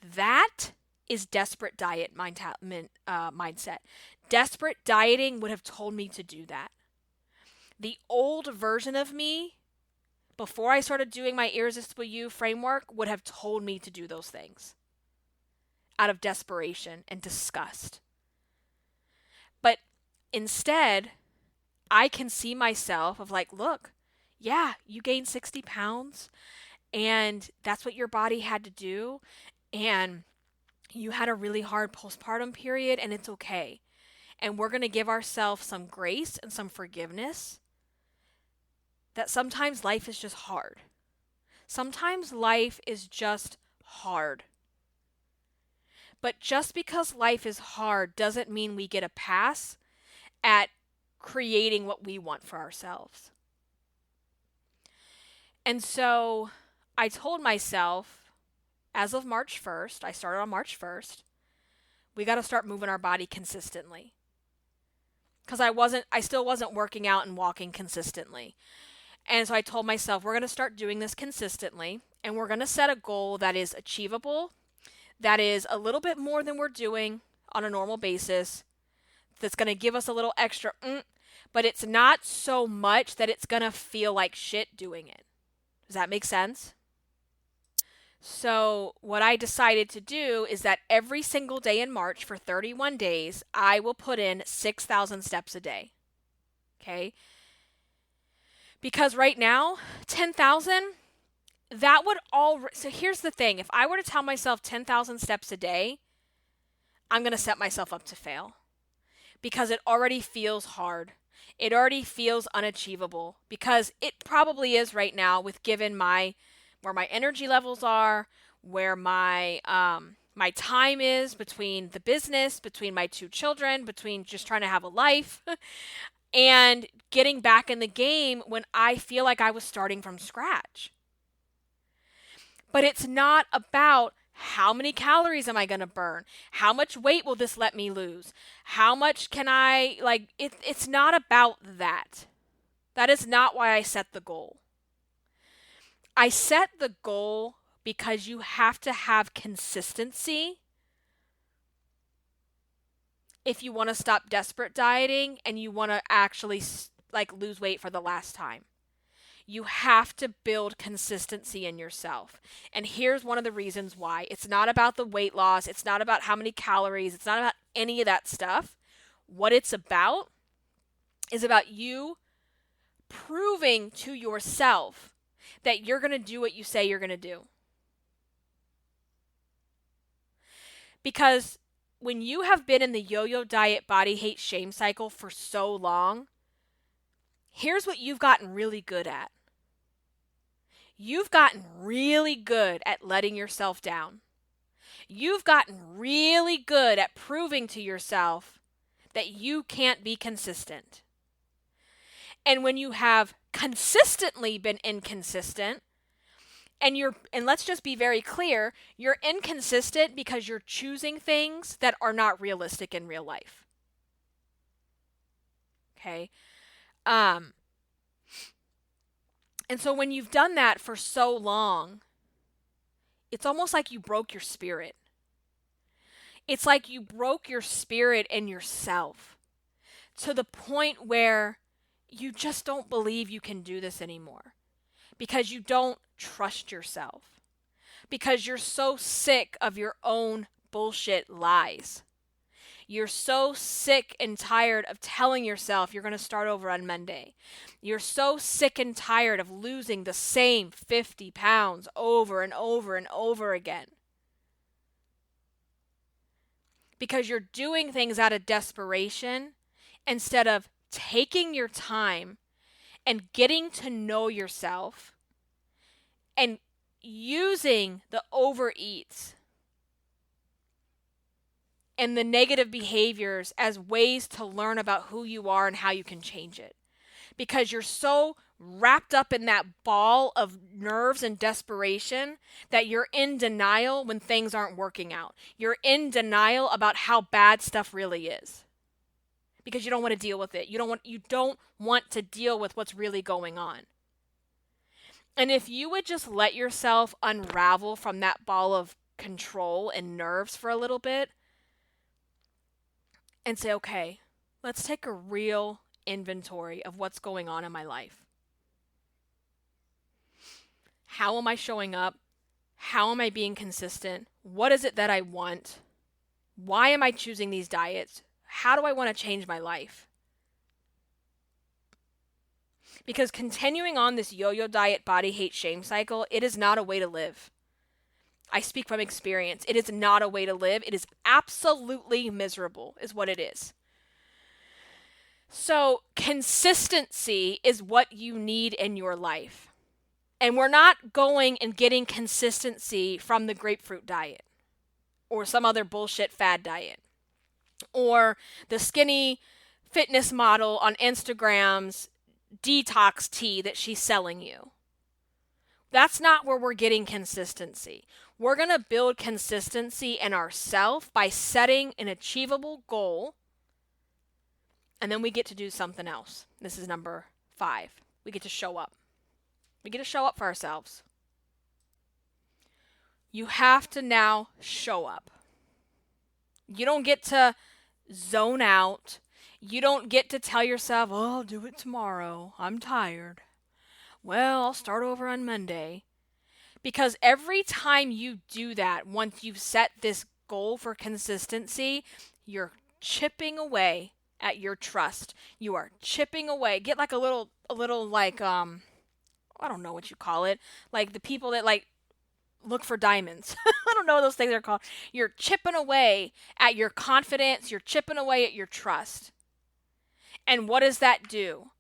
Speaker 1: That is desperate diet mindset. Desperate dieting would have told me to do that. The old version of me, before I started doing my Irresistible You framework, would have told me to do those things out of desperation and disgust. But instead, I can see myself of like, look, yeah, you gained 60 pounds and that's what your body had to do. And you had a really hard postpartum period and it's okay. And we're going to give ourselves some grace and some forgiveness that sometimes life is just hard. Sometimes life is just hard. But just because life is hard doesn't mean we get a pass at creating what we want for ourselves. And so I told myself, as of March 1st, I started on March 1st, we got to start moving our body consistently. Because I still wasn't working out and walking consistently. And so I told myself, we're going to start doing this consistently, and we're going to set a goal that is achievable, that is a little bit more than we're doing on a normal basis, that's going to give us a little extra, but it's not so much that it's going to feel like shit doing it. Does that make sense? So what I decided to do is that every single day in March for 31 days, I will put in 6,000 steps a day. Okay? Because right now, 10,000, that would so here's the thing. If I were to tell myself 10,000 steps a day, I'm going to set myself up to fail. Because it already feels hard. It already feels unachievable. Because it probably is right now with given where my energy levels are, where my time is between the business, between my two children, between just trying to have a life, and getting back in the game when I feel like I was starting from scratch. But it's not about how many calories am I going to burn? How much weight will this let me lose? How much can it's not about that. That is not why I set the goal. I set the goal because you have to have consistency if you want to stop desperate dieting and you want to actually lose weight for the last time. You have to build consistency in yourself. And here's one of the reasons why. It's not about the weight loss. It's not about how many calories. It's not about any of that stuff. What it's about is about you proving to yourself that you're going to do what you say you're going to do. Because when you have been in the yo-yo diet, body hate, shame cycle for so long, here's what you've gotten really good at. You've gotten really good at letting yourself down. You've gotten really good at proving to yourself that you can't be consistent. And when you have consistently been inconsistent, and let's just be very clear, you're inconsistent because you're choosing things that are not realistic in real life. Okay? And so when you've done that for so long, it's almost like you broke your spirit. It's like you broke your spirit in yourself to the point where you just don't believe you can do this anymore because you don't trust yourself, because you're so sick of your own bullshit lies. You're so sick and tired of telling yourself you're going to start over on Monday. You're so sick and tired of losing the same 50 pounds over and over and over again. Because you're doing things out of desperation instead of taking your time and getting to know yourself and using the overeats and the negative behaviors as ways to learn about who you are and how you can change it. Because you're so wrapped up in that ball of nerves and desperation that you're in denial when things aren't working out. You're in denial about how bad stuff really is. Because you don't want to deal with it. You don't want to deal with what's really going on. And if you would just let yourself unravel from that ball of control and nerves for a little bit and say, okay, let's take a real inventory of what's going on in my life. How am I showing up? How am I being consistent? What is it that I want? Why am I choosing these diets? How do I want to change my life? Because continuing on this yo-yo diet, body hate, shame cycle, it is not a way to live. I speak from experience. It is not a way to live. It is absolutely miserable, is what it is. So consistency is what you need in your life. And we're not going and getting consistency from the grapefruit diet or some other bullshit fad diet or the skinny fitness model on Instagram's detox tea that she's selling you. That's not where we're getting consistency. We're going to build consistency in ourselves by setting an achievable goal, and then we get to do something else. This is number 5. We get to show up. We get to show up for ourselves. You have to now show up. You don't get to zone out. You don't get to tell yourself, oh, I'll do it tomorrow. I'm tired. Well, I'll start over on Monday. Because every time you do that, once you've set this goal for consistency, you're chipping away at your trust. You are chipping away. Get like a little like, I don't know what you call it. Like the people that like look for diamonds. I don't know what those things are called. You're chipping away at your confidence. You're chipping away at your trust. And what does that do?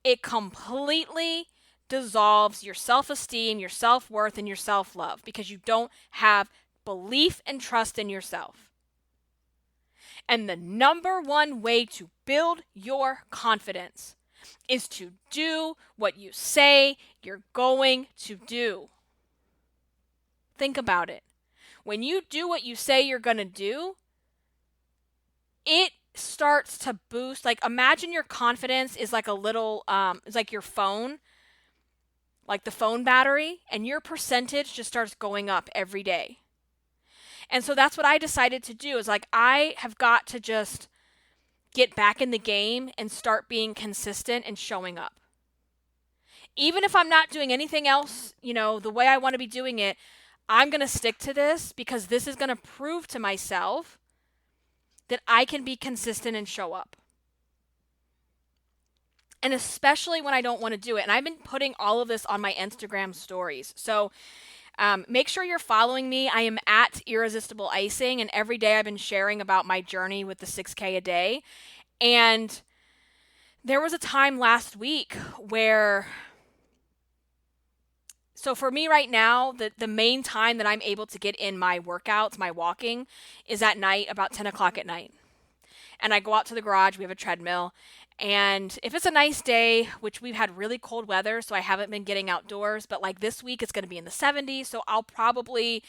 Speaker 1: It completely dissolves your self-esteem, your self-worth, and your self-love because you don't have belief and trust in yourself. And the number one way to build your confidence is to do what you say you're going to do. Think about it. When you do what you say you're going to do, it starts to boost. Like imagine your confidence is like a little, it's like your phone, like the phone battery, and your percentage just starts going up every day. And so that's what I decided to do is like I have got to just get back in the game and start being consistent and showing up. Even if I'm not doing anything else, the way I want to be doing it, I'm going to stick to this because this is going to prove to myself that I can be consistent and show up. And especially when I don't want to do it. And I've been putting all of this on my Instagram stories. So make sure you're following me. I am at Irresistible Icing. And every day I've been sharing about my journey with the 6K a day. And there was a time last week where... So for me right now, the main time that I'm able to get in my workouts, my walking, is at night, about 10 o'clock at night. And I go out to the garage, we have a treadmill, and if it's a nice day, which we've had really cold weather, so I haven't been getting outdoors, but like this week it's going to be in the 70s, so I'll probably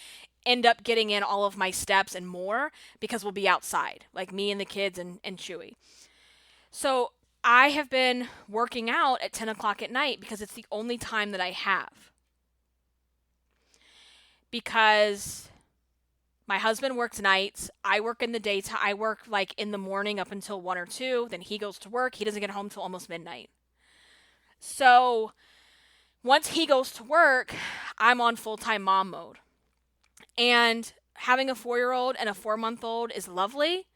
Speaker 1: end up getting in all of my steps and more because we'll be outside, like me and the kids and Chewy. So I have been working out at 10 o'clock at night because it's the only time that I have. Because my husband works nights, I work in the daytime, I work like in the morning up until 1 or 2, then he goes to work, he doesn't get home till almost midnight. So once he goes to work, I'm on full-time mom mode. And having a 4-year-old and a 4-month-old is lovely,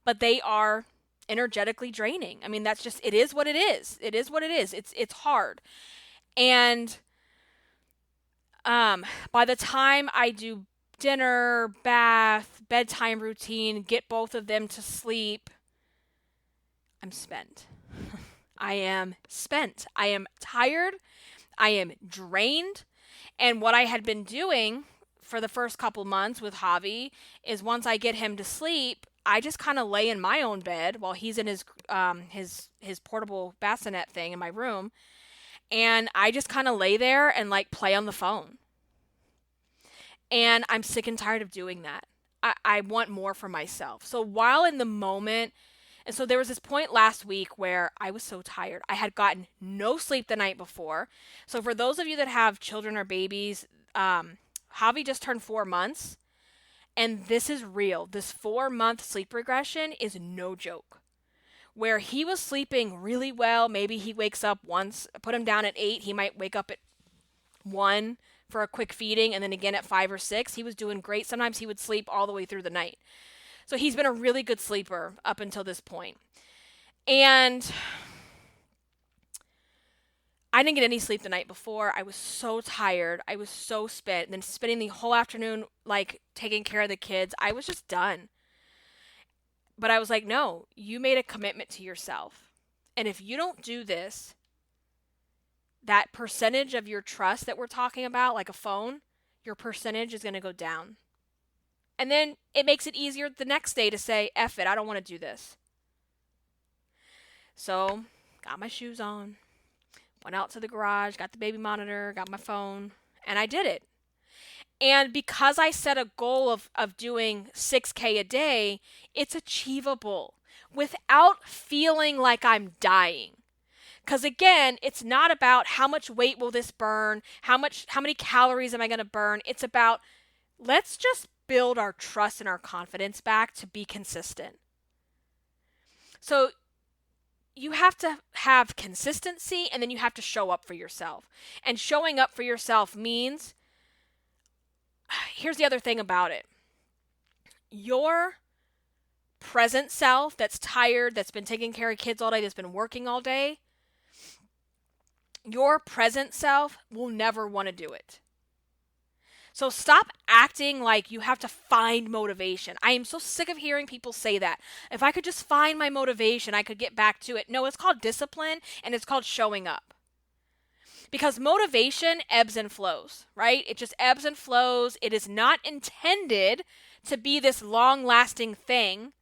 Speaker 1: but they are energetically draining. I mean, that's just, it is what it is. It is what it is. It's hard. And by the time I do dinner, bath, bedtime routine, get both of them to sleep, I'm spent. I am spent. I am tired. I am drained. And what I had been doing for the first couple months with Javi is once I get him to sleep, I just kind of lay in my own bed while he's in his portable bassinet thing in my room. And I just kind of lay there and like play on the phone. And I'm sick and tired of doing that. I want more for myself. So while in the moment, and so there was this point last week where I was so tired. I had gotten no sleep the night before. So for those of you that have children or babies, Javi just turned 4 months. And this is real. This 4-month sleep regression is no joke. Where he was sleeping really well, maybe he wakes up once, put him down at 8, he might wake up at 1 for a quick feeding, and then again at 5 or 6. He was doing great. Sometimes he would sleep all the way through the night. So he's been a really good sleeper up until this point. And I didn't get any sleep the night before. I was so tired. I was so spent. And then spending the whole afternoon, like, taking care of the kids, I was just done. But I was like, no, you made a commitment to yourself. And if you don't do this, that percentage of your trust that we're talking about, like a phone, your percentage is going to go down. And then it makes it easier the next day to say, F it, I don't want to do this. So, got my shoes on, went out to the garage, got the baby monitor, got my phone, and I did it. And because I set a goal of doing 6K a day, it's achievable without feeling like I'm dying. Because again, it's not about how much weight will this burn, how many calories am I going to burn. It's about, let's just build our trust and our confidence back to be consistent. So you have to have consistency, and then you have to show up for yourself. And showing up for yourself means, here's the other thing about it. Your present self that's tired, that's been taking care of kids all day, that's been working all day, your present self will never want to do it. So stop acting like you have to find motivation. I am so sick of hearing people say that. If I could just find my motivation, I could get back to it. No, it's called discipline, and it's called showing up. Because motivation ebbs and flows, right? It just ebbs and flows. It is not intended to be this long-lasting thing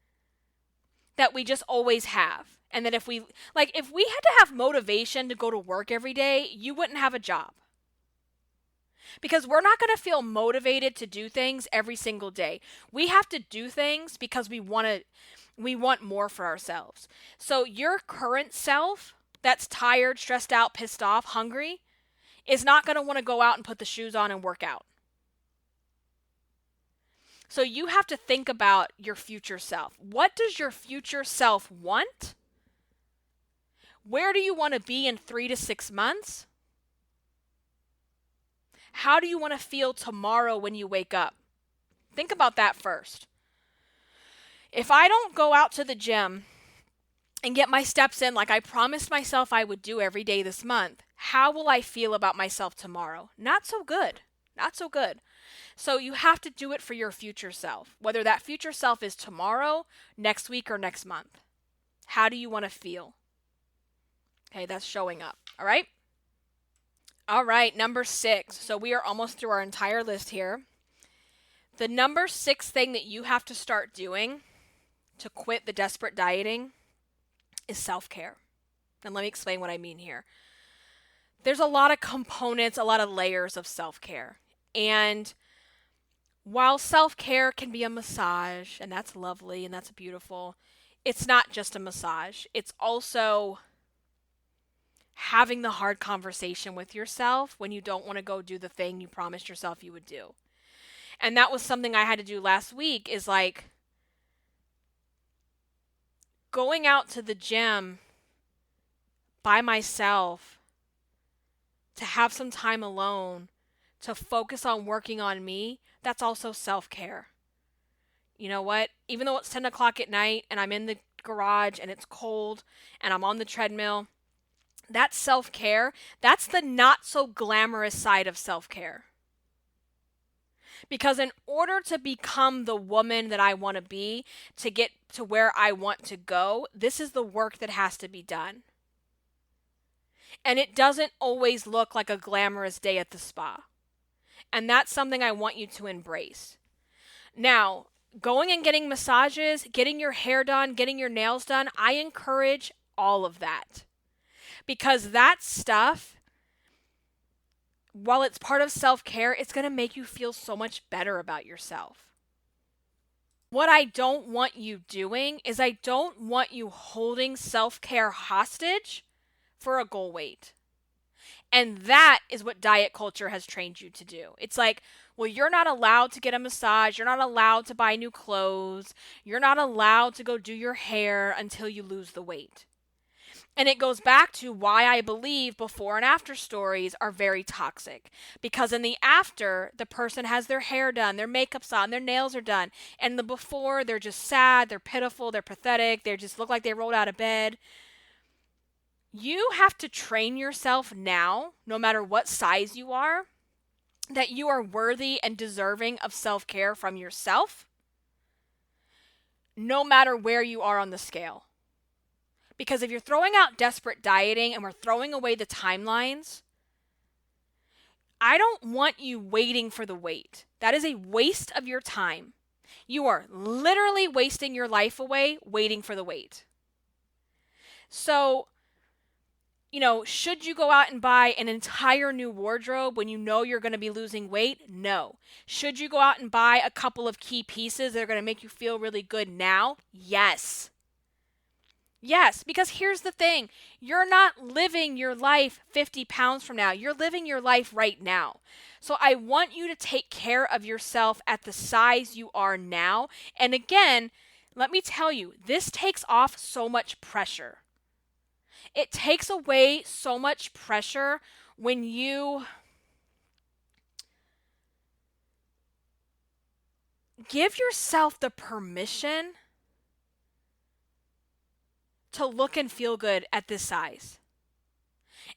Speaker 1: that we just always have. And that if we had to have motivation to go to work every day, you wouldn't have a job. Because we're not going to feel motivated to do things every single day. We have to do things because we want more for ourselves. So your current self that's tired, stressed out, pissed off, hungry, is not going to want to go out and put the shoes on and work out. So you have to think about your future self. What does your future self want? Where do you want to be in 3 to 6 months? How do you want to feel tomorrow when you wake up? Think about that first. If I don't go out to the gym and get my steps in like I promised myself I would do every day this month, how will I feel about myself tomorrow? Not so good. Not so good. So you have to do it for your future self, whether that future self is tomorrow, next week, or next month. How do you want to feel? Okay, that's showing up. All right? All right, number 6. So we are almost through our entire list here. The number 6 thing that you have to start doing to quit the desperate dieting is self-care. And let me explain what I mean here. There's a lot of components, a lot of layers of self-care. And while self-care can be a massage, and that's lovely and that's beautiful, it's not just a massage. It's also having the hard conversation with yourself when you don't want to go do the thing you promised yourself you would do. And that was something I had to do last week, is like going out to the gym by myself to have some time alone, to focus on working on me. That's also self-care. You know what? Even though it's 10 o'clock at night and I'm in the garage and it's cold and I'm on the treadmill, that's self-care. That's the not so glamorous side of self-care. Because in order to become the woman that I want to be, to get to where I want to go, this is the work that has to be done. And it doesn't always look like a glamorous day at the spa. And that's something I want you to embrace. Now, going and getting massages, getting your hair done, getting your nails done, I encourage all of that. Because that stuff, while it's part of self-care, it's going to make you feel so much better about yourself. What I don't want you doing is I don't want you holding self-care hostage for a goal weight. And that is what diet culture has trained you to do. It's like, well, you're not allowed to get a massage. You're not allowed to buy new clothes. You're not allowed to go do your hair until you lose the weight. And it goes back to why I believe before and after stories are very toxic. Because in the after, the person has their hair done, their makeup's on, their nails are done. And the before, they're just sad, they're pitiful, they're pathetic, they just look like they rolled out of bed. You have to train yourself now, no matter what size you are, that you are worthy and deserving of self-care from yourself, no matter where you are on the scale. Because if you're throwing out desperate dieting and we're throwing away the timelines, I don't want you waiting for the wait. That is a waste of your time. You are literally wasting your life away waiting for the wait. So, should you go out and buy an entire new wardrobe when you know you're going to be losing weight? No. Should you go out and buy a couple of key pieces that are going to make you feel really good now? Yes. Yes, because here's the thing. You're not living your life 50 pounds from now. You're living your life right now. So I want you to take care of yourself at the size you are now. And again, let me tell you, this takes off so much pressure. It takes away so much pressure when you give yourself the permission to look and feel good at this size.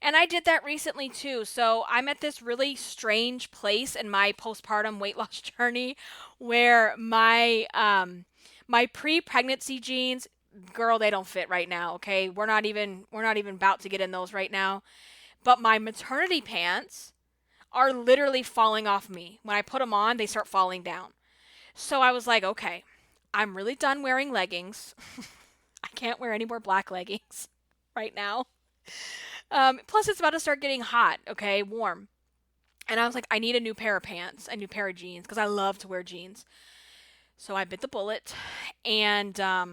Speaker 1: And I did that recently too. So I'm at this really strange place in my postpartum weight loss journey where my pre-pregnancy jeans, girl, they don't fit right now, okay? We're not even about to get in those right now. But my maternity pants are literally falling off me. When I put them on, they start falling down. So I was like, okay, I'm really done wearing leggings. I can't wear any more black leggings right now. Plus, it's about to start getting hot, okay, warm. And I was like, I need a new pair of pants, a new pair of jeans, because I love to wear jeans. So I bit the bullet. And, I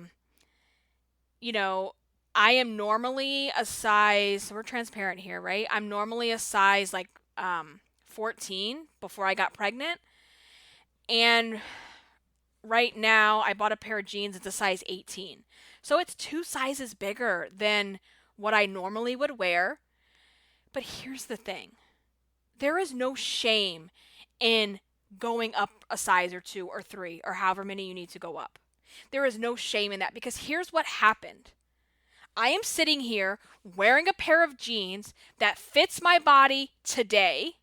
Speaker 1: am normally a size, we're transparent here, right? I'm normally a size like 14 before I got pregnant. And right now, I bought a pair of jeans, it's a size 18. So it's 2 sizes bigger than what I normally would wear. But here's the thing. There is no shame in going up a size or 2 or 3 or however many you need to go up. There is no shame in that because here's what happened. I am sitting here wearing a pair of jeans that fits my body today,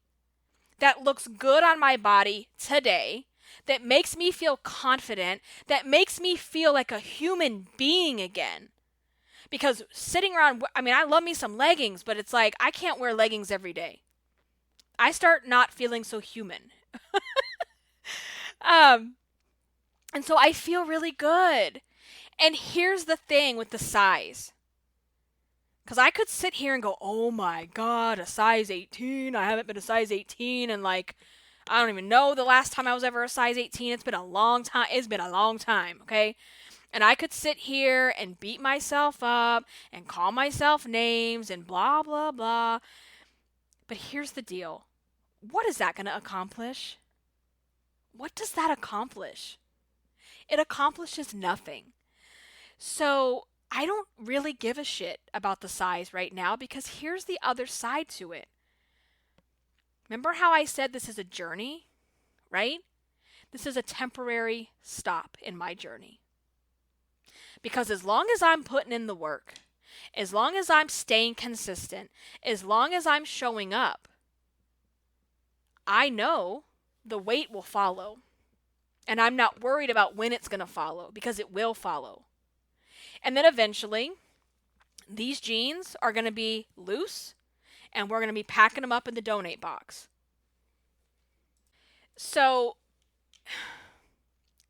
Speaker 1: that looks good on my body today, that makes me feel confident, that makes me feel like a human being again. Because sitting around, I love me some leggings, but it's like I can't wear leggings every day. I start not feeling so human. And so I feel really good. And here's the thing with the size. Because I could sit here and go, oh my God, a size 18. I haven't been a size 18 and I don't even know the last time I was ever a size 18. It's been a long time. It's been a long time, okay? And I could sit here and beat myself up and call myself names and blah, blah, blah. But here's the deal. What is that going to accomplish? What does that accomplish? It accomplishes nothing. So I don't really give a shit about the size right now because here's the other side to it. Remember how I said this is a journey, right? This is a temporary stop in my journey. Because as long as I'm putting in the work, as long as I'm staying consistent, as long as I'm showing up, I know the weight will follow. And I'm not worried about when it's going to follow because it will follow. And then eventually, these jeans are going to be loose and we're going to be packing them up in the donate box. So,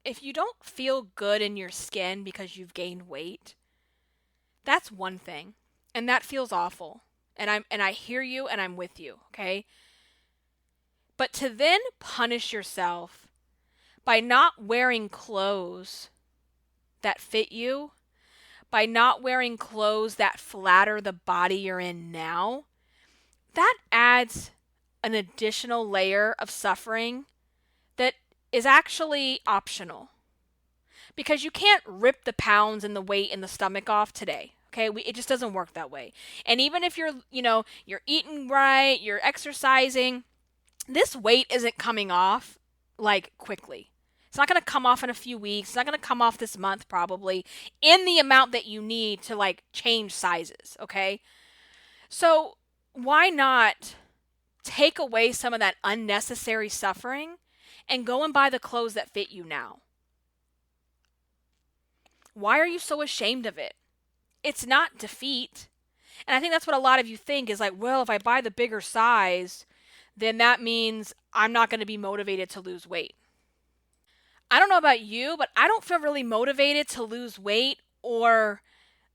Speaker 1: if you don't feel good in your skin because you've gained weight, that's one thing. And that feels awful. And I hear you and I'm with you, okay? But to then punish yourself by not wearing clothes that fit you, by not wearing clothes that flatter the body you're in now, that adds an additional layer of suffering that is actually optional. Because you can't rip the pounds and the weight and the stomach off today. Okay, it just doesn't work that way. And even if you're eating right, you're exercising, this weight isn't coming off quickly. It's not going to come off in a few weeks. It's not going to come off this month probably in the amount that you need to change sizes, okay? So why not take away some of that unnecessary suffering and go and buy the clothes that fit you now? Why are you so ashamed of it? It's not defeat. And I think that's what a lot of you think is well, if I buy the bigger size, then that means I'm not going to be motivated to lose weight. I don't know about you, but I don't feel really motivated to lose weight or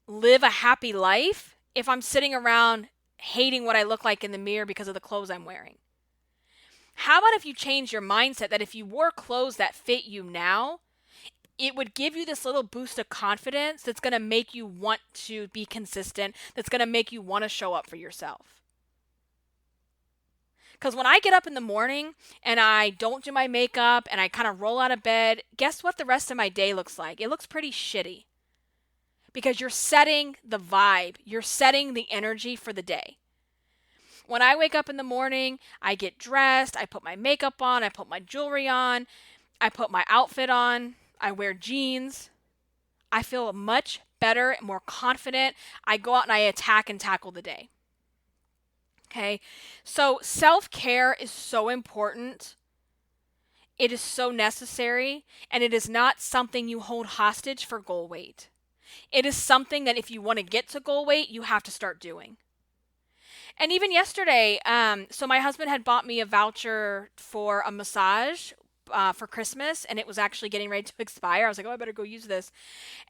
Speaker 1: live a happy life if I'm sitting around hating what I look like in the mirror because of the clothes I'm wearing. How about if you change your mindset that if you wore clothes that fit you now, it would give you this little boost of confidence that's going to make you want to be consistent, that's going to make you want to show up for yourself. Because when I get up in the morning and I don't do my makeup and I kind of roll out of bed, guess what the rest of my day looks like? It looks pretty shitty. Because you're setting the vibe, you're setting the energy for the day. When I wake up in the morning, I get dressed, I put my makeup on, I put my jewelry on, I put my outfit on, I wear jeans. I feel much better and more confident. I go out and I attack and tackle the day. Okay, so self-care is so important. It is so necessary, and it is not something you hold hostage for goal weight. It is something that if you want to get to goal weight, you have to start doing. And even yesterday, so my husband had bought me a voucher for a massage for Christmas, and it was actually getting ready to expire. I was like, oh, I better go use this.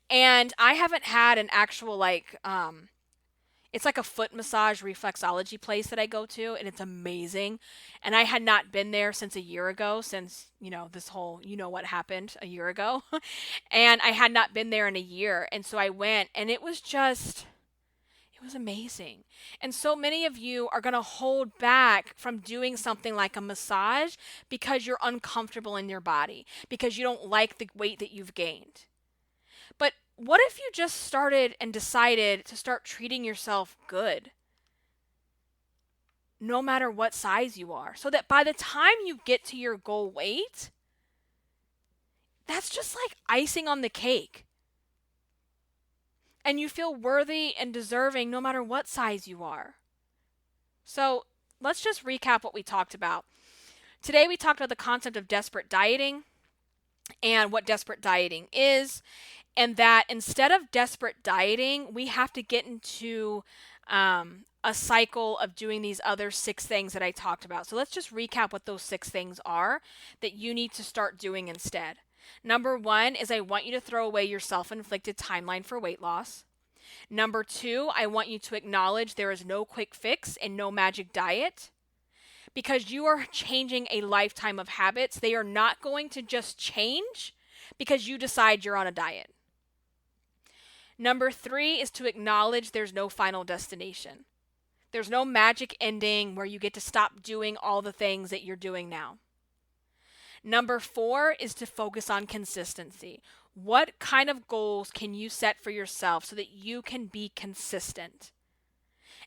Speaker 1: And I haven't had an actual it's like a foot massage reflexology place that I go to, and it's amazing. And I had not been there since a year ago, since, this whole, what happened a year ago. And I had not been there in a year. And so I went, and it was amazing. And so many of you are going to hold back from doing something like a massage because you're uncomfortable in your body, because you don't like the weight that you've gained. But what if you just started and decided to start treating yourself good, no matter what size you are, so that by the time you get to your goal weight, that's just like icing on the cake. And you feel worthy and deserving no matter what size you are. So let's just recap what we talked about. Today we talked about the concept of desperate dieting and what desperate dieting is. And that instead of desperate dieting, we have to get into a cycle of doing these other 6 things that I talked about. So let's just recap what those 6 things are that you need to start doing instead. Number 1 is I want you to throw away your self-inflicted timeline for weight loss. Number 2, I want you to acknowledge there is no quick fix and no magic diet. Because you are changing a lifetime of habits. They are not going to just change because you decide you're on a diet. Number 3 is to acknowledge there's no final destination. There's no magic ending where you get to stop doing all the things that you're doing now. Number 4 is to focus on consistency. What kind of goals can you set for yourself so that you can be consistent?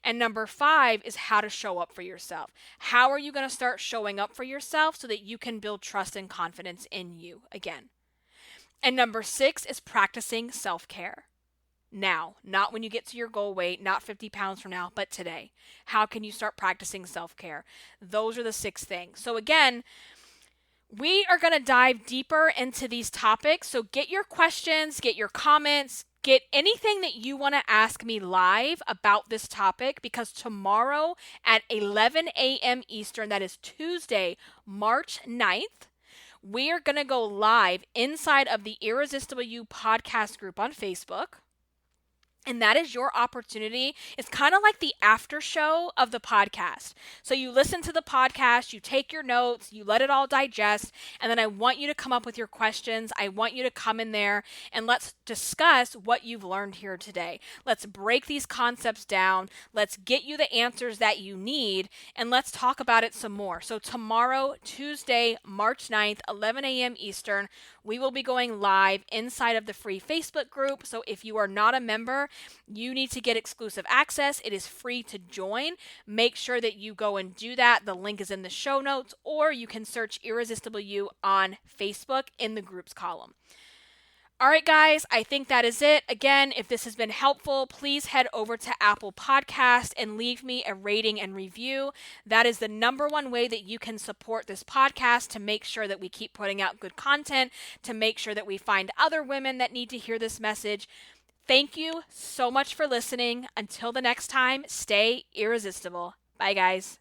Speaker 1: And number 5 is how to show up for yourself. How are you going to start showing up for yourself so that you can build trust and confidence in you again? And number 6 is practicing self-care. Now, not when you get to your goal weight, not 50 pounds from now, but today. How can you start practicing self-care? Those are the 6 things. So again, we are going to dive deeper into these topics. So get your questions, get your comments, get anything that you want to ask me live about this topic, because tomorrow at 11 a.m. Eastern, that is Tuesday, March 9th, we are going to go live inside of the Irresistible You podcast group on Facebook. And that is your opportunity. It's kind of like the after show of the podcast. So you listen to the podcast, you take your notes, you let it all digest, and then I want you to come up with your questions. I want you to come in there and let's discuss what you've learned here today. Let's break these concepts down. Let's get you the answers that you need, and let's talk about it some more. So tomorrow, Tuesday, March 9th, 11 a.m. Eastern, we will be going live inside of the free Facebook group. So if you are not a member, you need to get exclusive access. It is free to join. Make sure that you go and do that. The link is in the show notes, or you can search Irresistible You on Facebook in the groups column. All right, guys, I think that is it. Again, if this has been helpful, please head over to Apple Podcast and leave me a rating and review. That is the number one way that you can support this podcast, to make sure that we keep putting out good content, to make sure that we find other women that need to hear this message. Thank you so much for listening. Until the next time, stay irresistible. Bye, guys.